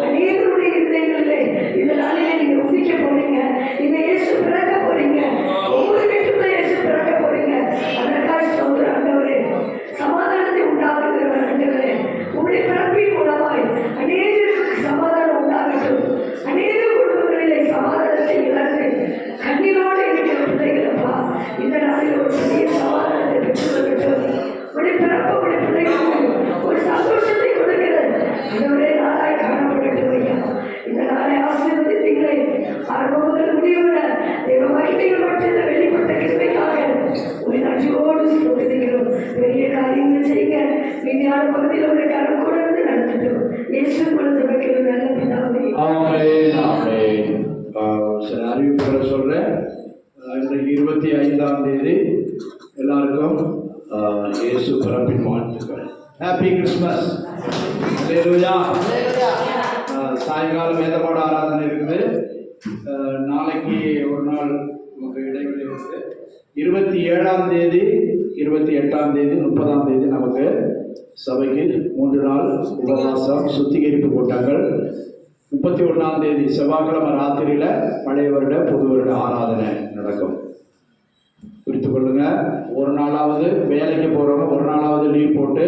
F: அநேகருடைய இருதயங்களிலே இந்த நாளிலே நீங்க உதிக்க போறீங்க. இந்த இயேசு பிறக்க போறீங்க, ஒவ்வொரு வீட்டுக்குள்ள இயேசு பிறக்க போறீங்க. அதற்காக ஸ்தோத்திரம் ஆண்டவரே. சமாதானத்தை உண்டாக்குகிறவர் ஆண்டவரே, உங்களுடைய பிறப்பின் மூலமாய் அநேகருக்கு சமாதானம் உண்டாகட்டும். அநேக குடும்பங்களிலே சமாதானத்தை இழந்து கண்ணீரோடு இருக்கிற பிள்ளைகள் அப்பா, இந்த நாளில் ஒரு பெரிய சமாதானத்தை பெற்றுக்கொள்ளட்டும். உடைய பிறப்பு உடைய பிள்ளைகளுக்கு ஒரு சந்தோஷத்தை கொடுக்கிறது ஆண்டவரே நாளாய் காணப்படட்டும் ஐயா. இந்த நாளை ஆசீர்வதித்தீங்களே, ஆரம்பம் முதல் முடிவுற தேவ மகிமைகள் மட்டும் வெளிப்பட்ட கிருபைக்காக உங்களை நன்றியோடு ஸ்தோத்திரிக்கிறோம். பெரிய காரியங்கள் செய்யுங்க, மீதியான பகுதியில் ஒரு கரம் கூட இருந்து நடத்தட்டும். இயேசு குழந்தை வைக்கிற நல்ல பிதாவே.
B: ஆமென், ஆமென். சில அறிவிப்புகளை சொல்றேன். இன்றைக்கு 25ஆம் தேதி எல்லாருக்கும் இயேசு பிறப்பின் வாழ்த்துக்கள். Happy Christmas. அல்லேலூயா. சாயங்காலம் வேதபாட ஆராதனை இருக்குது. நாளைக்கு ஒரு நாள் நமக்கு இடைவெளி இருக்குது. 27ஆம் தேதி, 28ஆம் தேதி, 30ஆம் தேதி நமக்கு சபைக்கு 3 நாள் உபவாசம், சுத்திகரிப்பு கூட்டங்கள். 31ஆம் தேதி செவ்வாய்க்கிழமை ராத்திரியில் பழைய வருட புது வருட ஆராதனை நடக்கும். குறித்து கொள்ளுங்க. ஒரு நாளாவது வேலைக்கு போகிறவங்க ஒரு நாளாவது லீவ் போட்டு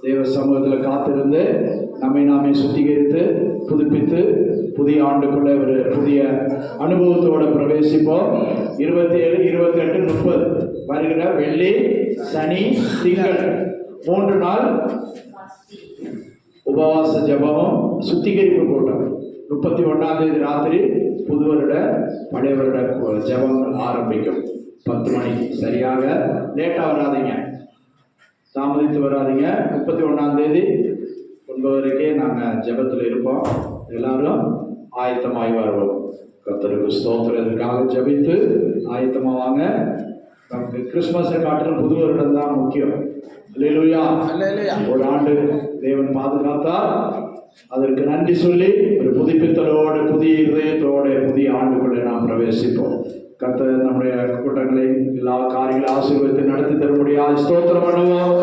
B: தேவ சமூகத்தில் காத்திருந்து நம்மை நாமே சுத்திகரித்து புதுப்பித்து புதிய ஆண்டுக்குள்ள ஒரு புதிய அனுபவத்தோடு பிரவேசிப்போம். 27, 28, 30 வருகிற வெள்ளி, சனி, திங்கள் 3 நாள் உபவாச ஜபமும் சுத்திகரிப்பு கூட்டம். 31ஆம் தேதி ராத்திரி புது வருட பழைய வருட ஜபம் ஆரம்பிக்கும் 10 மணிக்கு. சரியாக லேட்டாக வராதிங்க, தாமதித்து வராதிங்க. 31ஆம் தேதி
E: என்பவருக்கே நாங்கள் ஜெபத்தில் இருப்போம். எல்லாரும் ஆயத்தமாகி வருவோம். கர்த்தருக்கு ஸ்தோத்திரம். இதற்காக ஜெபித்து ஆயத்தமாக வாங்க. நமக்கு கிறிஸ்மஸை காட்டிலும் புது வருடம் தான் முக்கியம். அல்லேலூயா. ஒரு ஆண்டு தேவன் பாதுகாத்தார். அதற்கு நன்றி சொல்லி ஒரு புதுப்பித்தலோடு புதிய இதயத்தோடு புதிய ஆண்டுக்குள்ளே நாம் பிரவேசிப்போம். கர்த்தர் நம்முடைய கூட்டங்களை எல்லா காரியங்களும் ஆசீர்வதித்து நடத்தி தரும்படியாக ஸ்தோத்திரம் பண்ணுவோம்.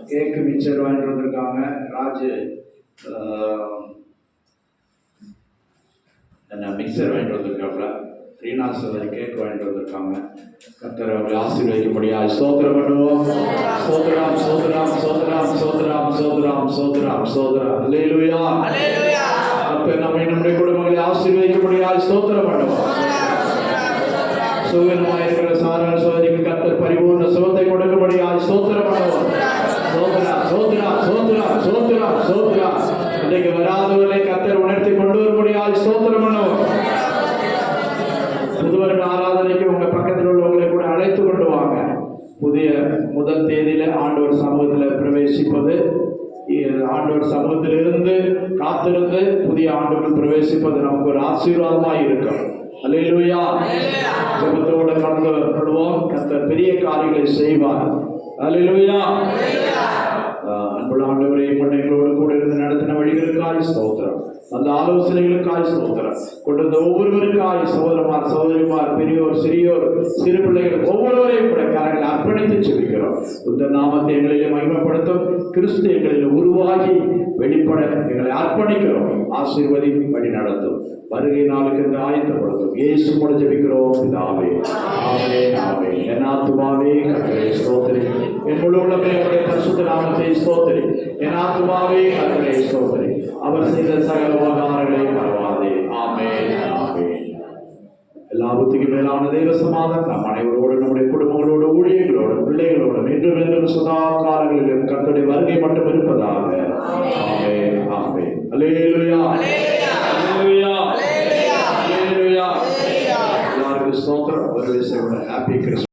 E: கேக்கு மிக்சர் வாங்கிட்டு வந்திருக்காங்க. ராஜு மிக்சர் வாங்கிட்டு வந்திருக்காப்புல. ரீனாசர் கேக் வாங்கிட்டு வந்திருக்காங்க. கர்த்தர் அவர்களை ஆசீர்வதிக்கும்படியாக ஸ்தோத்திரம் பண்ணுவோம். ஸ்தோத்திரம் ஸ்தோத்திரம் ஸ்தோத்திரம் ஸ்தோத்திரம் ஸ்தோத்திரம் ஸ்தோத்திரம் ஸ்தோத்திரம். அல்லேலூயா. கர்த்தர் நம்முடைய குடும்பங்களை ஆசீர்வதிக்கும்படியாக ஸ்தோத்திரம் பண்ணுவோம். சுகமாக இருக்கிற சாரால் சோதரிக்கு கர்த்தர் பரிபூர்ண சுகத்தை கொடுக்கும்படியாக ஸ்தோத்திரம் பண்ணுவோம். ஸ்தோத்திரம் ஸ்தோத்திரம் ஸ்தோத்திரம் ஸ்தோத்திரம் ஸ்தோத்திரம். இன்றைக்கு வராதவர்களை கர்த்தர் உணர்த்தி கொண்டு வரும்படியாக ஸ்தோத்திரம் பண்ணுவோம். புதுவருட ஆராதனைக்கு உங்க பக்கத்தில் உள்ளவங்களை கூட அழைத்து கொண்டு வாங்க. புதிய முதல் தேதியில ஆண்டவர் சமூகத்தில் பிரவேசிப்பது, ஆண்டவர் சமூகத்திலிருந்து காத்திருந்து புதிய ஆண்டுக்குள் பிரவேசிப்பது நமக்கு ஒரு ஆசீர்வாதமாய் இருக்கும். அல்லேலூயா. ஜெபத்தோடு கடந்து வருவோம். கர்த்தர் பெரிய காரியங்களை செய்வார். அல்லேலூயா. அன்புள்ள ஆண்டவரே, எங்களோடு கூட இருந்து நடத்தின வழிகளுக்காய் ஸ்தோத்திரம். அந்த ஆலோசனைகளுக்காய் ஸ்தோத்திரம். கொண்டிருந்த ஒவ்வொருவருக்காய் சகோதரமார் சகோதரிமார் பெரியோர் சிறியோர் சிறு பிள்ளைகள் ஒவ்வொருவரையும் கூட கரங்களை அர்ப்பணித்து செபிக்கிறோம். இந்த நாமத்தை எங்களிலே மகிமைப்படுத்தும். கிறிஸ்து எங்களில் உருவாகி வெளிப்பட எங்களை அர்ப்பணிக்கிறோம். ஆசீர்வதி வழி நடத்தும். வருகை நாளுக்கு என்று ஆயத்தப்படுத்தும். இயேசு கூட ஜெபிக்கிறோம் பிதாவே. ஆமென் ஆமென். என் ஆத்துமாவே கர்த்தரை ஸ்தோத்திரி. என் முழு உள்ளமே அவருடைய பரிசுத்த நாமத்தை ஸ்தோத்திரி. என் ஆத்துமாவே கர்த்தரை ஸ்தோத்திரி. அவர் செய்த சகல உபகாரங்களை மறவாதே. ஆமென் ஆமென். எல்லா புத்திக்கும் மேலான தேவ சமாதானம் நம் அனைவரோடு நம்முடைய குடும்பங்களோடு ஊழியர்களோடு பிள்ளைகளோடு என்றும் என்றும் சதா காலங்களிலும் கர்த்தருடைய வருகை மட்டும் இருப்பதாக. ஆமென் ஆமென். அல்லேலூயா. அல்லேலூயா. அல்லேலூயா. எல்லாருக்கும் ஸ்தோத்திரம். ஒரு விஷயம் ஹாப்பி கிறிஸ்மஸ்.